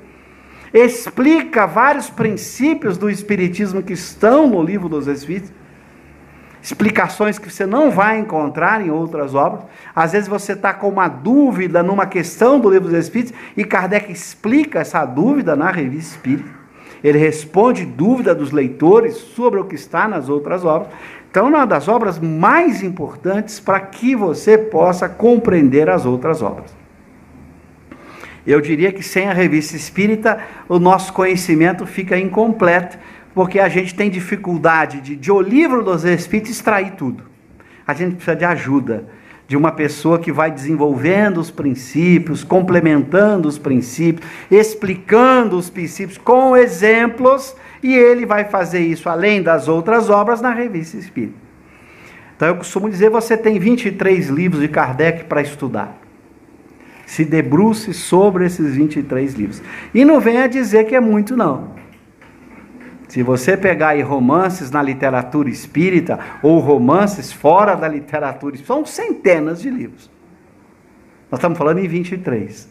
vários princípios do Espiritismo que estão no Livro dos Espíritos, explicações que você não vai encontrar em outras obras. Às vezes você está com uma dúvida numa questão do Livro dos Espíritos e Kardec explica essa dúvida na Revista Espírita. Ele responde dúvida dos leitores sobre o que está nas outras obras. Então, é uma das obras mais importantes para que você possa compreender as outras obras. Eu diria que sem a Revista Espírita, o nosso conhecimento fica incompleto, porque a gente tem dificuldade de o Livro dos Espíritos extrair tudo. A gente precisa de ajuda, de uma pessoa que vai desenvolvendo os princípios, complementando os princípios, explicando os princípios com exemplos, e ele vai fazer isso, além das outras obras, na Revista Espírita. Então eu costumo dizer, você tem 23 livros de Kardec para estudar. Se debruce sobre esses 23 livros. E não venha dizer que é muito, não. Se você pegar aí romances na literatura espírita, ou romances fora da literatura espírita, são centenas de livros. Nós estamos falando em 23.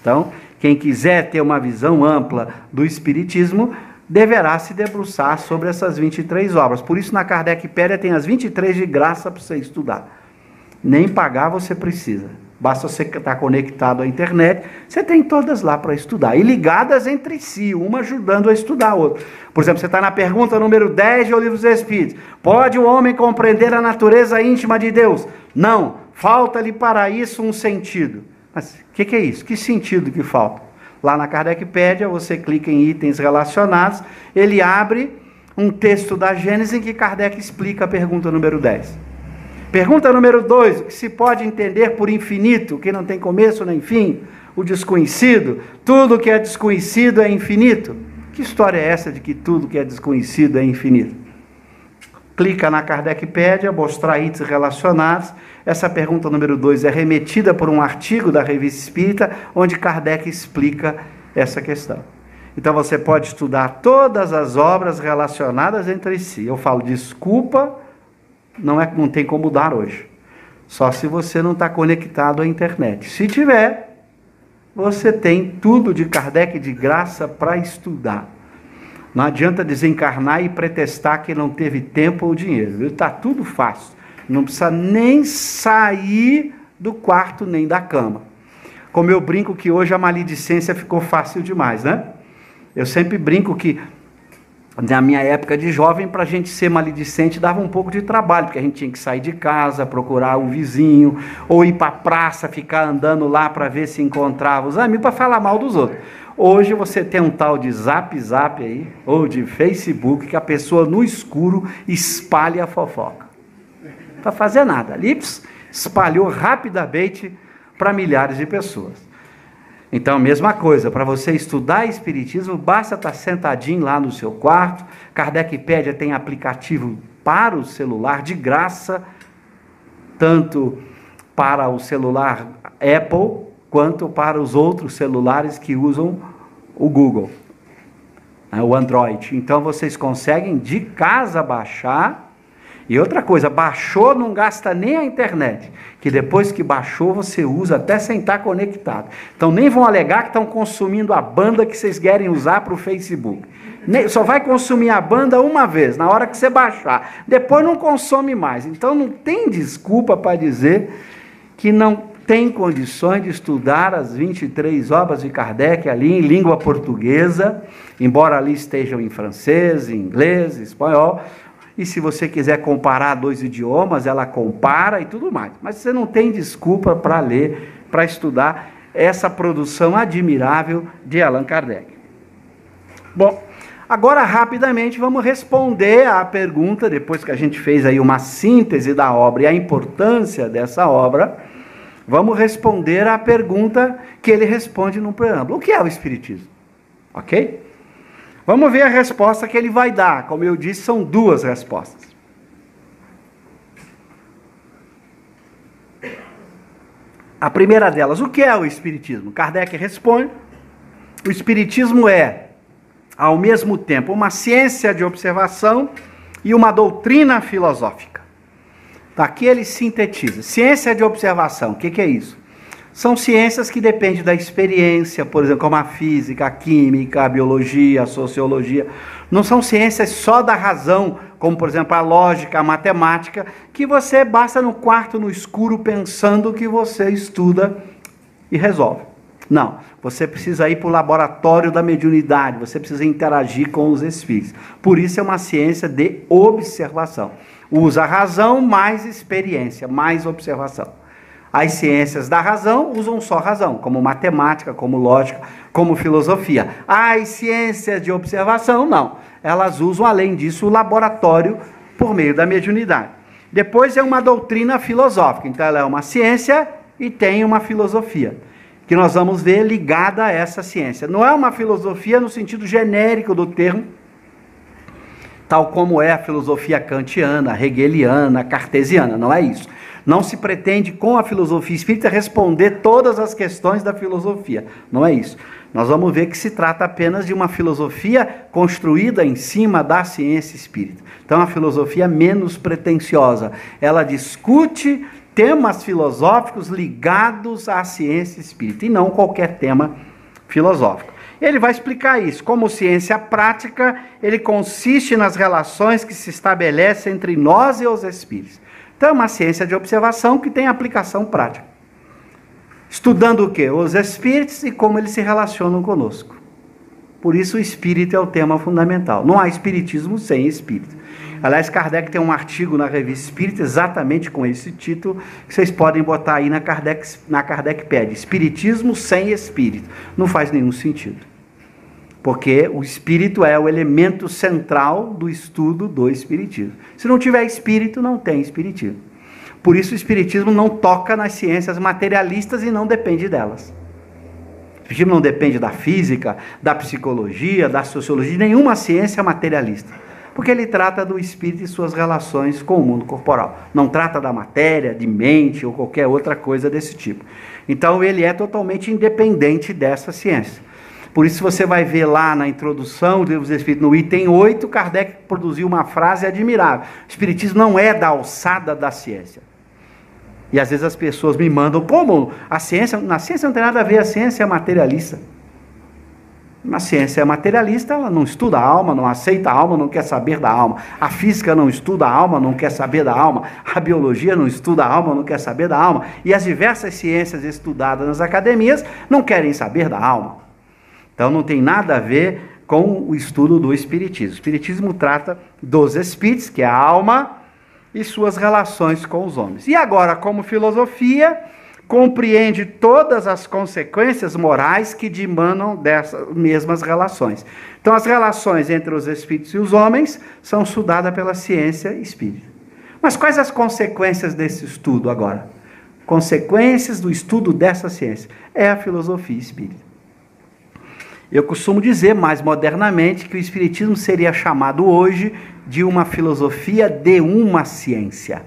Então, quem quiser ter uma visão ampla do Espiritismo, deverá se debruçar sobre essas 23 obras. Por isso, na Kardecpédia tem as 23 de graça para você estudar. Nem pagar você precisa. Basta você estar conectado à internet, você tem todas lá para estudar. E ligadas entre si, uma ajudando a estudar a outra. Por exemplo, você está na pergunta número 10 do Livro dos Espíritos. Pode o homem compreender a natureza íntima de Deus? Não. Falta-lhe para isso um sentido. Mas o que é isso? Que sentido que falta? Lá na Kardecpédia, você clica em itens relacionados, ele abre um texto da Gênesis em que Kardec explica a pergunta número 10. Pergunta número 2, o que se pode entender por infinito, que não tem começo nem fim? O desconhecido, tudo que é desconhecido é infinito. Que história é essa de que tudo que é desconhecido é infinito? Clica na Kardecpédia, mostrar itens relacionados. Essa pergunta número 2 é remetida por um artigo da Revista Espírita, onde Kardec explica essa questão. Então você pode estudar todas as obras relacionadas entre si. Eu falo desculpa, não tem como dar hoje. Só se você não está conectado à internet. Se tiver, você tem tudo de Kardec de graça para estudar. Não adianta desencarnar e pretextar que não teve tempo ou dinheiro. Está tudo fácil. Não precisa nem sair do quarto nem da cama. Como eu brinco que hoje a maledicência ficou fácil demais, né? Eu sempre brinco que na minha época de jovem, para a gente ser maledicente dava um pouco de trabalho, porque a gente tinha que sair de casa, procurar o vizinho, ou ir para a praça, ficar andando lá para ver se encontrava os amigos, para falar mal dos outros. Hoje você tem um tal de Zap aí, ou de Facebook, que a pessoa no escuro espalha a fofoca. Para fazer nada. Ali espalhou rapidamente para milhares de pessoas. Então, mesma coisa, para você estudar Espiritismo, basta estar sentadinho lá no seu quarto. Kardecpédia tem aplicativo para o celular, de graça, tanto para o celular Apple, quanto para os outros celulares que usam o Google, o Android. Então, vocês conseguem de casa baixar. E outra coisa, baixou, não gasta nem a internet, que depois que baixou você usa até sem estar conectado. Então nem vão alegar que estão consumindo a banda que vocês querem usar para o Facebook. Só vai consumir a banda uma vez, na hora que você baixar. Depois não consome mais. Então não tem desculpa para dizer que não tem condições de estudar as 23 obras de Kardec ali em língua portuguesa, embora ali estejam em francês, em inglês, em espanhol. E se você quiser comparar dois idiomas, ela compara e tudo mais. Mas você não tem desculpa para ler, para estudar essa produção admirável de Allan Kardec. Bom, agora rapidamente vamos responder à pergunta, depois que a gente fez aí uma síntese da obra e a importância dessa obra, vamos responder à pergunta que ele responde no preâmbulo. O que é o Espiritismo? Ok? Vamos ver a resposta que ele vai dar. Como eu disse, são duas respostas. A primeira delas, o que é o Espiritismo? Kardec responde: o Espiritismo é, ao mesmo tempo, uma ciência de observação e uma doutrina filosófica. Aqui ele sintetiza. Ciência de observação, o que é isso? São ciências que dependem da experiência, por exemplo, como a física, a química, a biologia, a sociologia. Não são ciências só da razão, como, por exemplo, a lógica, a matemática, que você basta no quarto, no escuro, pensando que você estuda e resolve. Não, você precisa ir para o laboratório da mediunidade, você precisa interagir com os espíritos. Por isso é uma ciência de observação. Usa a razão mais experiência, mais observação. As ciências da razão usam só razão, como matemática, como lógica, como filosofia. As ciências de observação, não. Elas usam, além disso, o laboratório por meio da mediunidade. Depois é uma doutrina filosófica. Então, ela é uma ciência e tem uma filosofia, que nós vamos ver ligada a essa ciência. Não é uma filosofia no sentido genérico do termo, tal como é a filosofia kantiana, hegeliana, cartesiana. Não é isso. Não se pretende, com a filosofia espírita, responder todas as questões da filosofia. Não é isso. Nós vamos ver que se trata apenas de uma filosofia construída em cima da ciência espírita. Então, é uma filosofia menos pretensiosa. Ela discute temas filosóficos ligados à ciência espírita, e não qualquer tema filosófico. Ele vai explicar isso. Como ciência prática, ele consiste nas relações que se estabelecem entre nós e os espíritos. Então, é uma ciência de observação que tem aplicação prática. Estudando o quê? Os espíritos e como eles se relacionam conosco. Por isso, o espírito é o tema fundamental. Não há espiritismo sem espírito. Aliás, Kardec tem um artigo na Revista Espírita exatamente com esse título, que vocês podem botar aí na Kardecpédia. Espiritismo sem espírito. Não faz nenhum sentido. Porque o espírito é o elemento central do estudo do espiritismo. Se não tiver espírito, não tem espiritismo. Por isso o espiritismo não toca nas ciências materialistas e não depende delas. O espiritismo não depende da física, da psicologia, da sociologia, de nenhuma ciência materialista. Porque ele trata do espírito e suas relações com o mundo corporal. Não trata da matéria, de mente ou qualquer outra coisa desse tipo. Então ele é totalmente independente dessa ciência. Por isso você vai ver lá na introdução do Livro dos Espíritos, no item 8, Kardec produziu uma frase admirável. O espiritismo não é da alçada da ciência. E às vezes as pessoas me mandam, como a ciência, na ciência não tem nada a ver, a ciência é materialista. A ciência materialista, ela não estuda a alma, não aceita a alma, não quer saber da alma. A física não estuda a alma, não quer saber da alma. A biologia não estuda a alma, não quer saber da alma. E as diversas ciências estudadas nas academias não querem saber da alma. Então não tem nada a ver com o estudo do Espiritismo. O Espiritismo trata dos espíritos, que é a alma, e suas relações com os homens. E agora, como filosofia, compreende todas as consequências morais que dimanam dessas mesmas relações. Então, as relações entre os espíritos e os homens são estudadas pela ciência espírita. Mas quais as consequências desse estudo agora? Consequências do estudo dessa ciência. É a filosofia espírita. Eu costumo dizer, mais modernamente, que o Espiritismo seria chamado hoje de uma filosofia de uma ciência.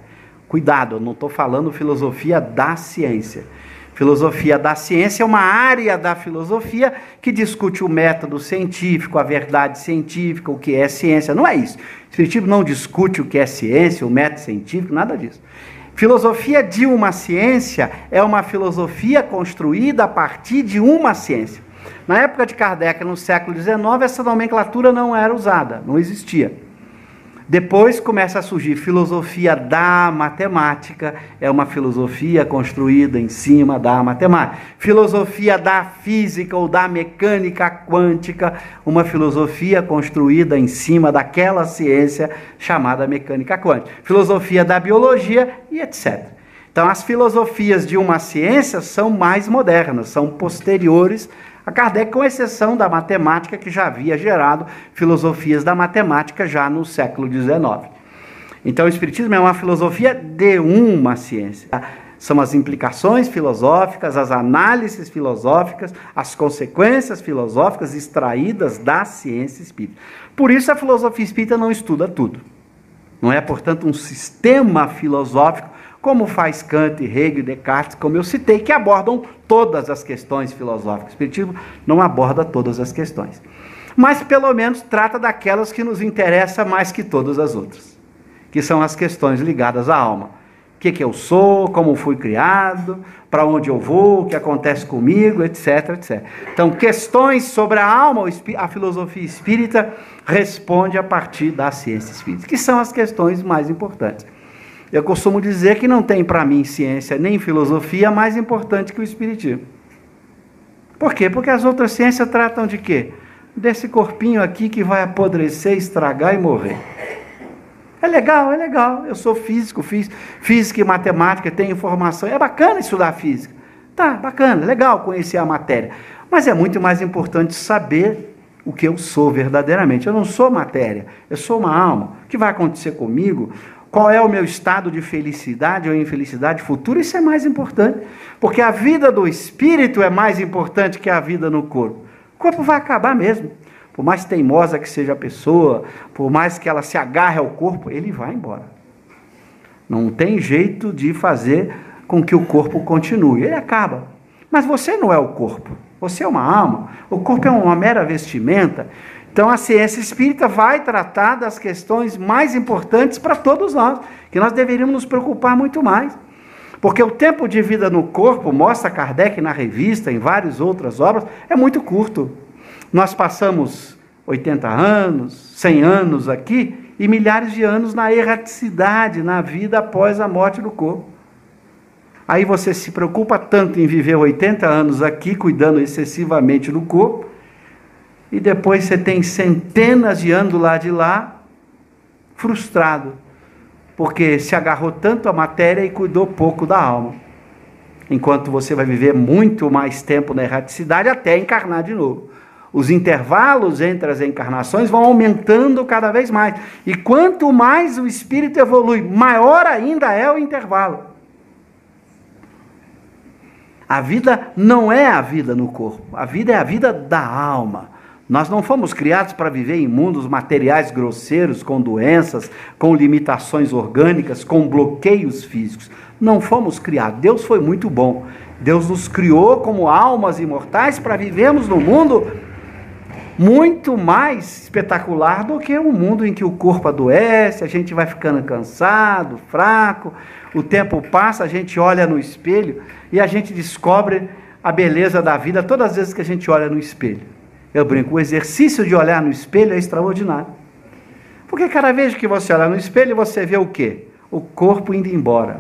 Cuidado, eu não estou falando filosofia da ciência. Filosofia da ciência é uma área da filosofia que discute o método científico, a verdade científica, o que é ciência. Não é isso. O Espiritismo não discute o que é ciência, o método científico, nada disso. Filosofia de uma ciência é uma filosofia construída a partir de uma ciência. Na época de Kardec, no século XIX, essa nomenclatura não era usada, não existia. Depois começa a surgir filosofia da matemática, é uma filosofia construída em cima da matemática. Filosofia da física ou da mecânica quântica, uma filosofia construída em cima daquela ciência chamada mecânica quântica. Filosofia da biologia e etc. Então, as filosofias de uma ciência são mais modernas, são posteriores a Kardec, com exceção da matemática, que já havia gerado filosofias da matemática já no século XIX. Então, o Espiritismo é uma filosofia de uma ciência. São as implicações filosóficas, as análises filosóficas, as consequências filosóficas extraídas da ciência espírita. Por isso, a filosofia espírita não estuda tudo. Não é, portanto, um sistema filosófico como faz Kant, Hegel e Descartes, como eu citei, que abordam todas as questões filosóficas. O Espiritismo não aborda todas as questões. Mas, pelo menos, trata daquelas que nos interessam mais que todas as outras, que são as questões ligadas à alma. O que eu sou, como fui criado, para onde eu vou, o que acontece comigo, etc, etc. Então, questões sobre a alma, a filosofia espírita responde a partir da ciência espírita, que são as questões mais importantes. Eu costumo dizer que não tem para mim ciência nem filosofia mais importante que o Espiritismo. Por quê? Porque as outras ciências tratam de quê? Desse corpinho aqui que vai apodrecer, estragar e morrer. É legal, é legal. Eu sou físico, fiz física e matemática, tenho informação. É bacana estudar física. Tá, bacana, legal conhecer a matéria. Mas é muito mais importante saber o que eu sou verdadeiramente. Eu não sou matéria, eu sou uma alma. O que vai acontecer comigo? Qual é o meu estado de felicidade ou infelicidade futura? Isso é mais importante, porque a vida do espírito é mais importante que a vida no corpo. O corpo vai acabar mesmo. Por mais teimosa que seja a pessoa, por mais que ela se agarre ao corpo, ele vai embora. Não tem jeito de fazer com que o corpo continue. Ele acaba. Mas você não é o corpo. Você é uma alma. O corpo é uma mera vestimenta. Então, a ciência espírita vai tratar das questões mais importantes para todos nós, que nós deveríamos nos preocupar muito mais. Porque o tempo de vida no corpo, mostra Kardec na revista, em várias outras obras, é muito curto. Nós passamos 80 anos, 100 anos aqui, e milhares de anos na erraticidade, na vida após a morte do corpo. Aí você se preocupa tanto em viver 80 anos aqui, cuidando excessivamente do corpo, e depois você tem centenas de anos do lado de lá, frustrado, porque se agarrou tanto à matéria e cuidou pouco da alma. Enquanto você vai viver muito mais tempo na erraticidade até encarnar de novo. Os intervalos entre as encarnações vão aumentando cada vez mais. E quanto mais o espírito evolui, maior ainda é o intervalo. A vida não é a vida no corpo, a vida é a vida da alma. Nós não fomos criados para viver em mundos materiais grosseiros, com doenças, com limitações orgânicas, com bloqueios físicos. Não fomos criados. Deus foi muito bom. Deus nos criou como almas imortais para vivermos num mundo muito mais espetacular do que um mundo em que o corpo adoece, a gente vai ficando cansado, fraco, o tempo passa, a gente olha no espelho e a gente descobre a beleza da vida todas as vezes que a gente olha no espelho. Eu brinco, o exercício de olhar no espelho é extraordinário. Porque cada vez que você olha no espelho, você vê o quê? O corpo indo embora.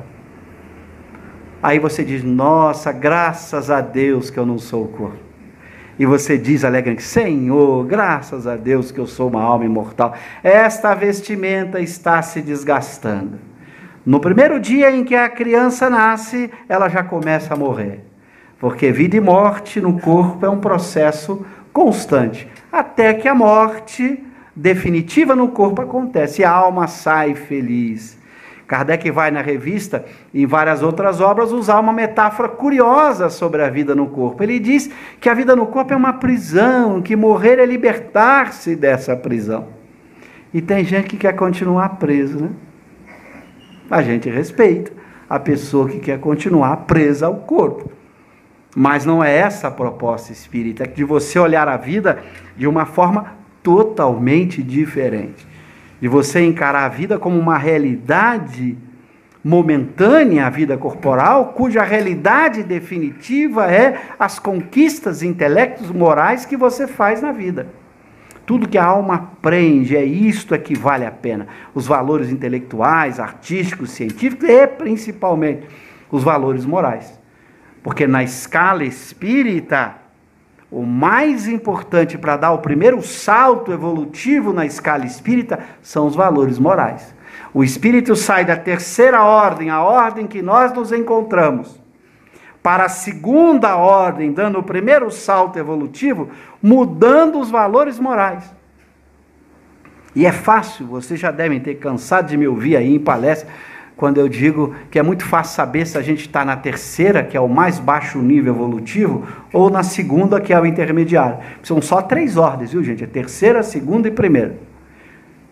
Aí você diz, nossa, graças a Deus que eu não sou o corpo. E você diz alegremente, Senhor, graças a Deus que eu sou uma alma imortal. Esta vestimenta está se desgastando. No primeiro dia em que a criança nasce, ela já começa a morrer. Porque vida e morte no corpo é um processo constante. Até que a morte definitiva no corpo acontece. E a alma sai feliz. Kardec vai na revista e em várias outras obras usar uma metáfora curiosa sobre a vida no corpo. Ele diz que a vida no corpo é uma prisão, que morrer é libertar-se dessa prisão. E tem gente que quer continuar preso, né? A gente respeita a pessoa que quer continuar presa ao corpo. Mas não é essa a proposta espírita, é de você olhar a vida de uma forma totalmente diferente. De você encarar a vida como uma realidade momentânea, a vida corporal, cuja realidade definitiva é as conquistas intelectos morais que você faz na vida. Tudo que a alma aprende, é isto é que vale a pena. Os valores intelectuais, artísticos, científicos e principalmente os valores morais. Porque na escala espírita, o mais importante para dar o primeiro salto evolutivo na escala espírita são os valores morais. O espírito sai da terceira ordem, a ordem que nós nos encontramos, para a segunda ordem, dando o primeiro salto evolutivo, mudando os valores morais. E é fácil, vocês já devem ter cansado de me ouvir aí em palestra, quando eu digo que é muito fácil saber se a gente está na terceira, que é o mais baixo nível evolutivo, ou na segunda, que é o intermediário. São só 3 ordens, viu, gente? É terceira, segunda e primeira.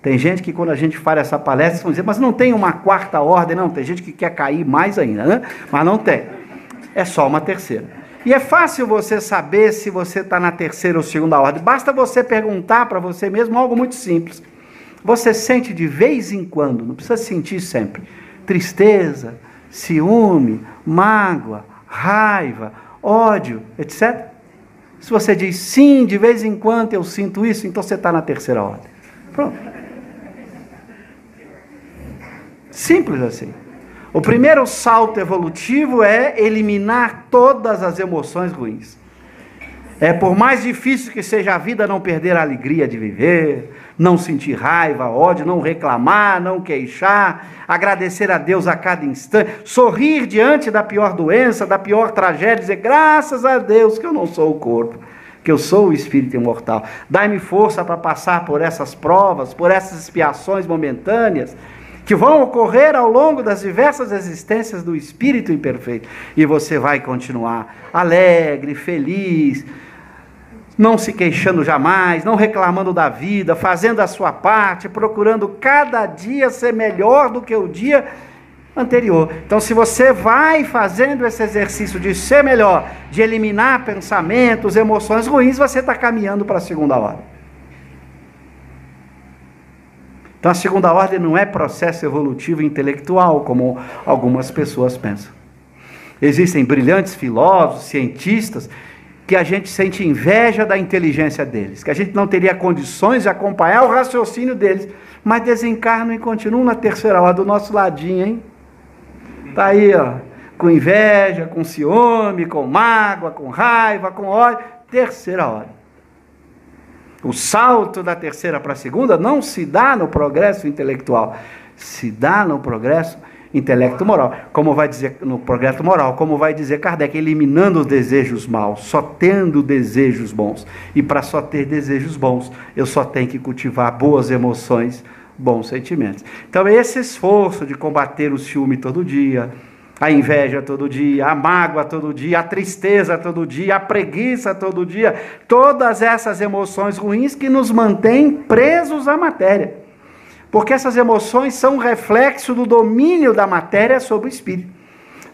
Tem gente que quando a gente faz essa palestra, vão dizer, mas não tem uma 4ª ordem, não. Tem gente que quer cair mais ainda, né? Mas não tem. É só uma terceira. E é fácil você saber se você está na terceira ou segunda ordem. Basta você perguntar para você mesmo algo muito simples. Você sente de vez em quando, não precisa sentir sempre, tristeza, ciúme, mágoa, raiva, ódio, etc. Se você diz sim, de vez em quando eu sinto isso, então você está na terceira ordem. Pronto. Simples assim. O primeiro salto evolutivo é eliminar todas as emoções ruins. É por mais difícil que seja a vida, não perder a alegria de viver, não sentir raiva, ódio, não reclamar, não queixar, agradecer a Deus a cada instante, sorrir diante da pior doença, da pior tragédia, dizer graças a Deus que eu não sou o corpo, que eu sou o espírito imortal. Dai-me força para passar por essas provas, por essas expiações momentâneas, que vão ocorrer ao longo das diversas existências do espírito imperfeito. E você vai continuar alegre, feliz, não se queixando jamais, não reclamando da vida, fazendo a sua parte, procurando cada dia ser melhor do que o dia anterior. Então, se você vai fazendo esse exercício de ser melhor, de eliminar pensamentos, emoções ruins, você está caminhando para a segunda ordem. Então, a segunda ordem não é processo evolutivo intelectual, como algumas pessoas pensam. Existem brilhantes filósofos, cientistas, que a gente sente inveja da inteligência deles, que a gente não teria condições de acompanhar o raciocínio deles, mas desencarnam e continuam na terceira ordem do nosso ladinho, hein? Está aí, ó, com inveja, com ciúme, com mágoa, com raiva, com ódio, terceira ordem. O salto da terceira para a segunda não se dá no progresso intelectual, se dá no progresso intelecto-moral, como vai dizer no progresso moral, como vai dizer Kardec, eliminando os desejos maus, só tendo desejos bons. E para só ter desejos bons, eu só tenho que cultivar boas emoções, bons sentimentos. Então esse esforço de combater o ciúme todo dia, a inveja todo dia, a mágoa todo dia, a tristeza todo dia, a preguiça todo dia, todas essas emoções ruins que nos mantêm presos à matéria. Porque essas emoções são um reflexo do domínio da matéria sobre o espírito.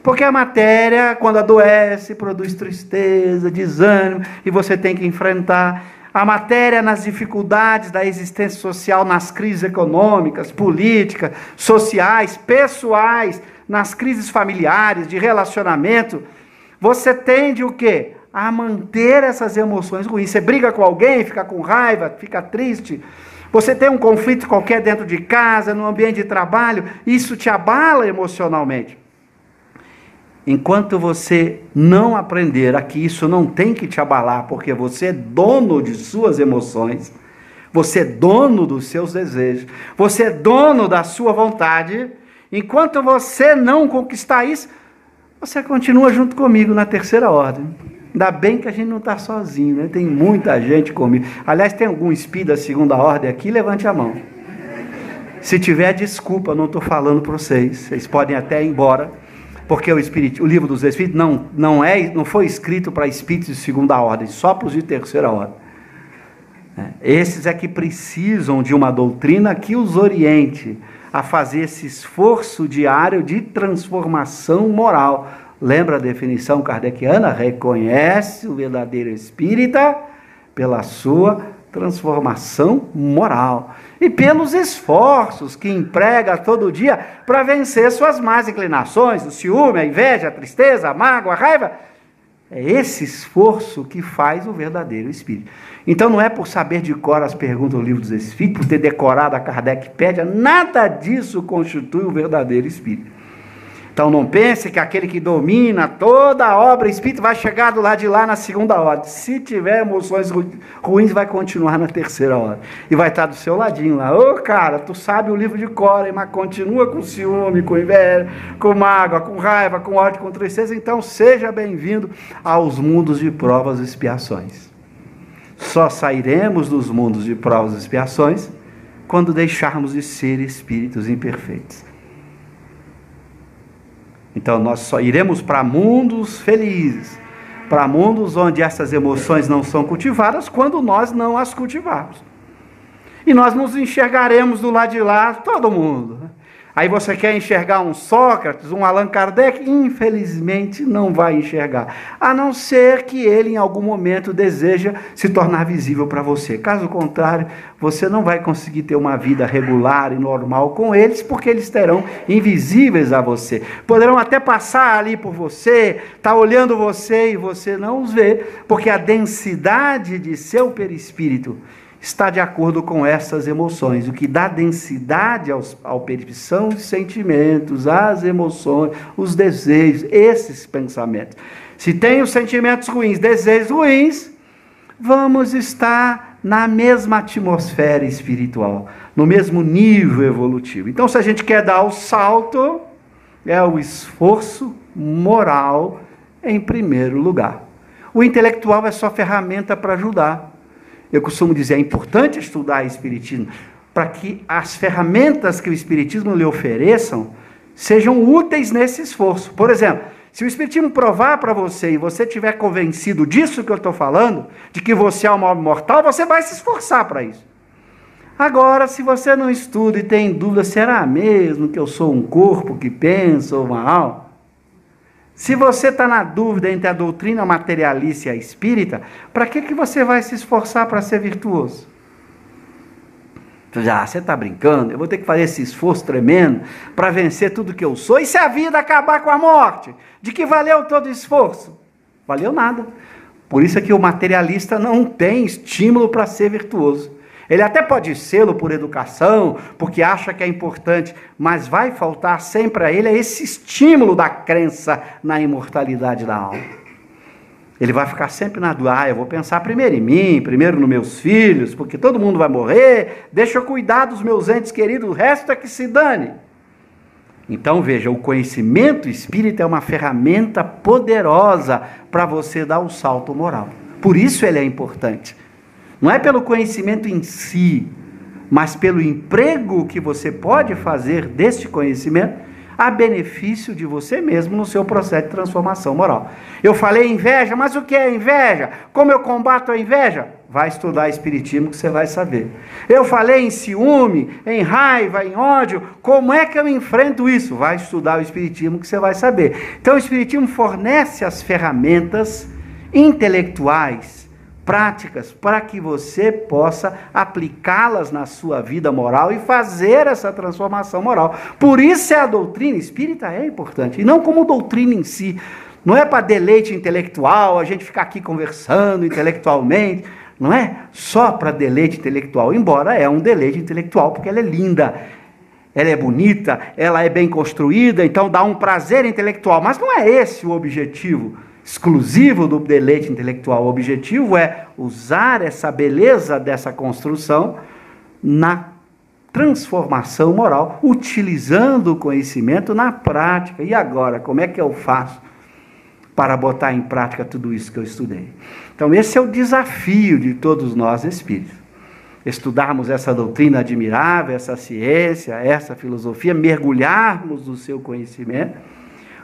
Porque a matéria, quando adoece, produz tristeza, desânimo, e você tem que enfrentar. A matéria nas dificuldades da existência social, nas crises econômicas, políticas, sociais, pessoais, nas crises familiares, de relacionamento, você tende o quê? a manter essas emoções ruins. Você briga com alguém, fica com raiva, fica triste. Você tem um conflito qualquer dentro de casa, no ambiente de trabalho, isso te abala emocionalmente. Enquanto você não aprender a que isso não tem que te abalar, porque você é dono de suas emoções, você é dono dos seus desejos, você é dono da sua vontade, enquanto você não conquistar isso, você continua junto comigo na terceira ordem. Ainda bem que a gente não está sozinho, né? Tem muita gente comigo. Aliás, tem algum espírito da segunda ordem aqui? Levante a mão. Se tiver, desculpa, não estou falando para vocês. Vocês podem até ir embora, porque o livro dos Espíritos não foi escrito para espíritos de segunda ordem, só para os de terceira ordem. Esses é que precisam de uma doutrina que os oriente a fazer esse esforço diário de transformação moral. Lembra a definição kardeciana? Reconhece o verdadeiro espírita pela sua transformação moral e pelos esforços que emprega todo dia para vencer suas más inclinações, o ciúme, a inveja, a tristeza, a mágoa, a raiva. É esse esforço que faz o verdadeiro espírito. Então não é por saber de cor as perguntas do livro dos Espíritos, por ter decorado a Kardecpédia, nada disso constitui o verdadeiro espírito. Então não pense que aquele que domina toda a obra espírita vai chegar do lado de lá na segunda ordem. Se tiver emoções ruins, vai continuar na terceira ordem. E vai estar do seu ladinho lá. Ô cara, tu sabe o livro de cor, mas continua com ciúme, com inveja, com mágoa, com raiva, com ódio, com tristeza. Então seja bem-vindo aos mundos de provas e expiações. Só sairemos dos mundos de provas e expiações quando deixarmos de ser espíritos imperfeitos. Então nós só iremos para mundos felizes, para mundos onde essas emoções não são cultivadas, quando nós não as cultivarmos. E nós nos enxergaremos do lado de lá, todo mundo. Aí você quer enxergar um Sócrates, um Allan Kardec? Infelizmente não vai enxergar. A não ser que ele em algum momento deseja se tornar visível para você. Caso contrário, você não vai conseguir ter uma vida regular e normal com eles, porque eles terão invisíveis a você. Poderão até passar ali por você, estar olhando você e você não os vê, porque a densidade de seu perispírito está de acordo com essas emoções. O que dá densidade ao perispírito são os sentimentos, as emoções, os desejos, esses pensamentos. Se tem os sentimentos ruins, desejos ruins, vamos estar na mesma atmosfera espiritual, no mesmo nível evolutivo. Então, se a gente quer dar o salto, é o esforço moral em primeiro lugar. O intelectual é só ferramenta para ajudar. Eu costumo dizer, é importante estudar Espiritismo para que as ferramentas que o Espiritismo lhe ofereçam sejam úteis nesse esforço. Por exemplo, se o Espiritismo provar para você e você estiver convencido disso que eu estou falando, de que você é uma alma imortal, você vai se esforçar para isso. Agora, se você não estuda e tem dúvida, será mesmo que eu sou um corpo que pensa ou uma alma? Se você está na dúvida entre a doutrina materialista e a espírita, para que você vai se esforçar para ser virtuoso? Você está brincando? Eu vou ter que fazer esse esforço tremendo para vencer tudo que eu sou? E se a vida acabar com a morte? De que valeu todo o esforço? Valeu nada. Por isso é que o materialista não tem estímulo para ser virtuoso. Ele até pode sê-lo por educação, porque acha que é importante, mas vai faltar sempre a ele esse estímulo da crença na imortalidade da alma. Ele vai ficar sempre na dúvida, eu vou pensar primeiro em mim, primeiro nos meus filhos, porque todo mundo vai morrer, deixa eu cuidar dos meus entes queridos, o resto é que se dane. Então veja, o conhecimento espírita é uma ferramenta poderosa para você dar um salto moral. Por isso ele é importante. Não é pelo conhecimento em si, mas pelo emprego que você pode fazer deste conhecimento a benefício de você mesmo no seu processo de transformação moral. Eu falei inveja, mas o que é inveja? Como eu combato a inveja? Vai estudar Espiritismo que você vai saber. Eu falei em ciúme, em raiva, em ódio, como é que eu enfrento isso? Vai estudar o Espiritismo que você vai saber. Então o Espiritismo fornece as ferramentas intelectuais, práticas, para que você possa aplicá-las na sua vida moral e fazer essa transformação moral. Por isso a doutrina espírita é importante, e não como doutrina em si. Não é para deleite intelectual, a gente ficar aqui conversando intelectualmente. Não é só para deleite intelectual, embora é um deleite intelectual, porque ela é linda, ela é bonita, ela é bem construída, então dá um prazer intelectual. Mas não é esse o objetivo exclusivo do deleite intelectual. O objetivo é usar essa beleza dessa construção na transformação moral, utilizando o conhecimento na prática. E agora, como é que eu faço para botar em prática tudo isso que eu estudei? Então, esse é o desafio de todos nós espíritos. Estudarmos essa doutrina admirável, essa ciência, essa filosofia, mergulharmos no seu conhecimento,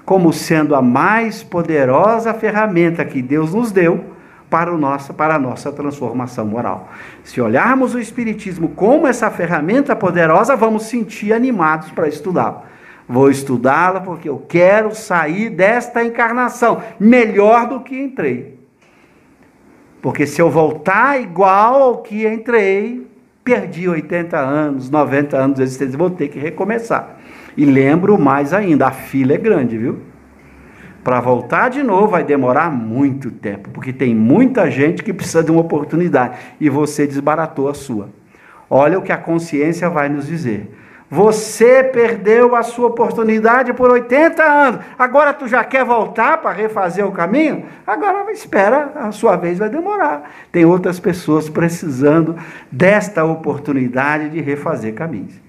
como sendo a mais poderosa ferramenta que Deus nos deu para a nossa transformação moral. Se olharmos o Espiritismo como essa ferramenta poderosa, vamos sentir animados para estudá-lo. Vou estudá-la porque eu quero sair desta encarnação melhor do que entrei. Porque se eu voltar igual ao que entrei, perdi 80 anos, 90 anos de existência, vou ter que recomeçar. E lembro mais ainda, a fila é grande, viu? Para voltar de novo vai demorar muito tempo, porque tem muita gente que precisa de uma oportunidade, e você desbaratou a sua. Olha o que a consciência vai nos dizer. Você perdeu a sua oportunidade por 80 anos, agora tu já quer voltar para refazer o caminho? Agora espera, a sua vez vai demorar. Tem outras pessoas precisando desta oportunidade de refazer caminhos.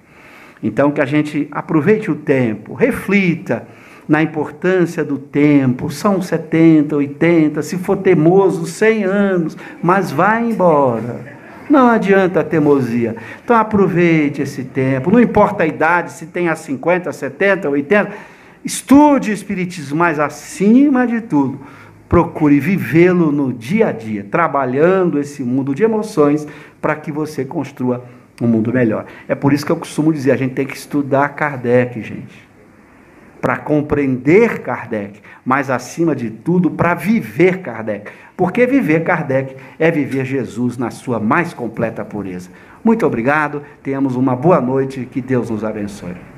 Então que a gente aproveite o tempo, reflita na importância do tempo. São 70, 80, se for teimoso, 100 anos, mas vai embora. Não adianta a teimosia. Então aproveite esse tempo, não importa a idade, se tenha 50, 70, 80, estude o Espiritismo, mas acima de tudo, procure vivê-lo no dia a dia, trabalhando esse mundo de emoções para que você construa um mundo melhor. É por isso que eu costumo dizer, a gente tem que estudar Kardec, gente, para compreender Kardec, mas acima de tudo para viver Kardec, porque viver Kardec é viver Jesus na sua mais completa pureza. Muito obrigado, tenhamos uma boa noite, que Deus nos abençoe.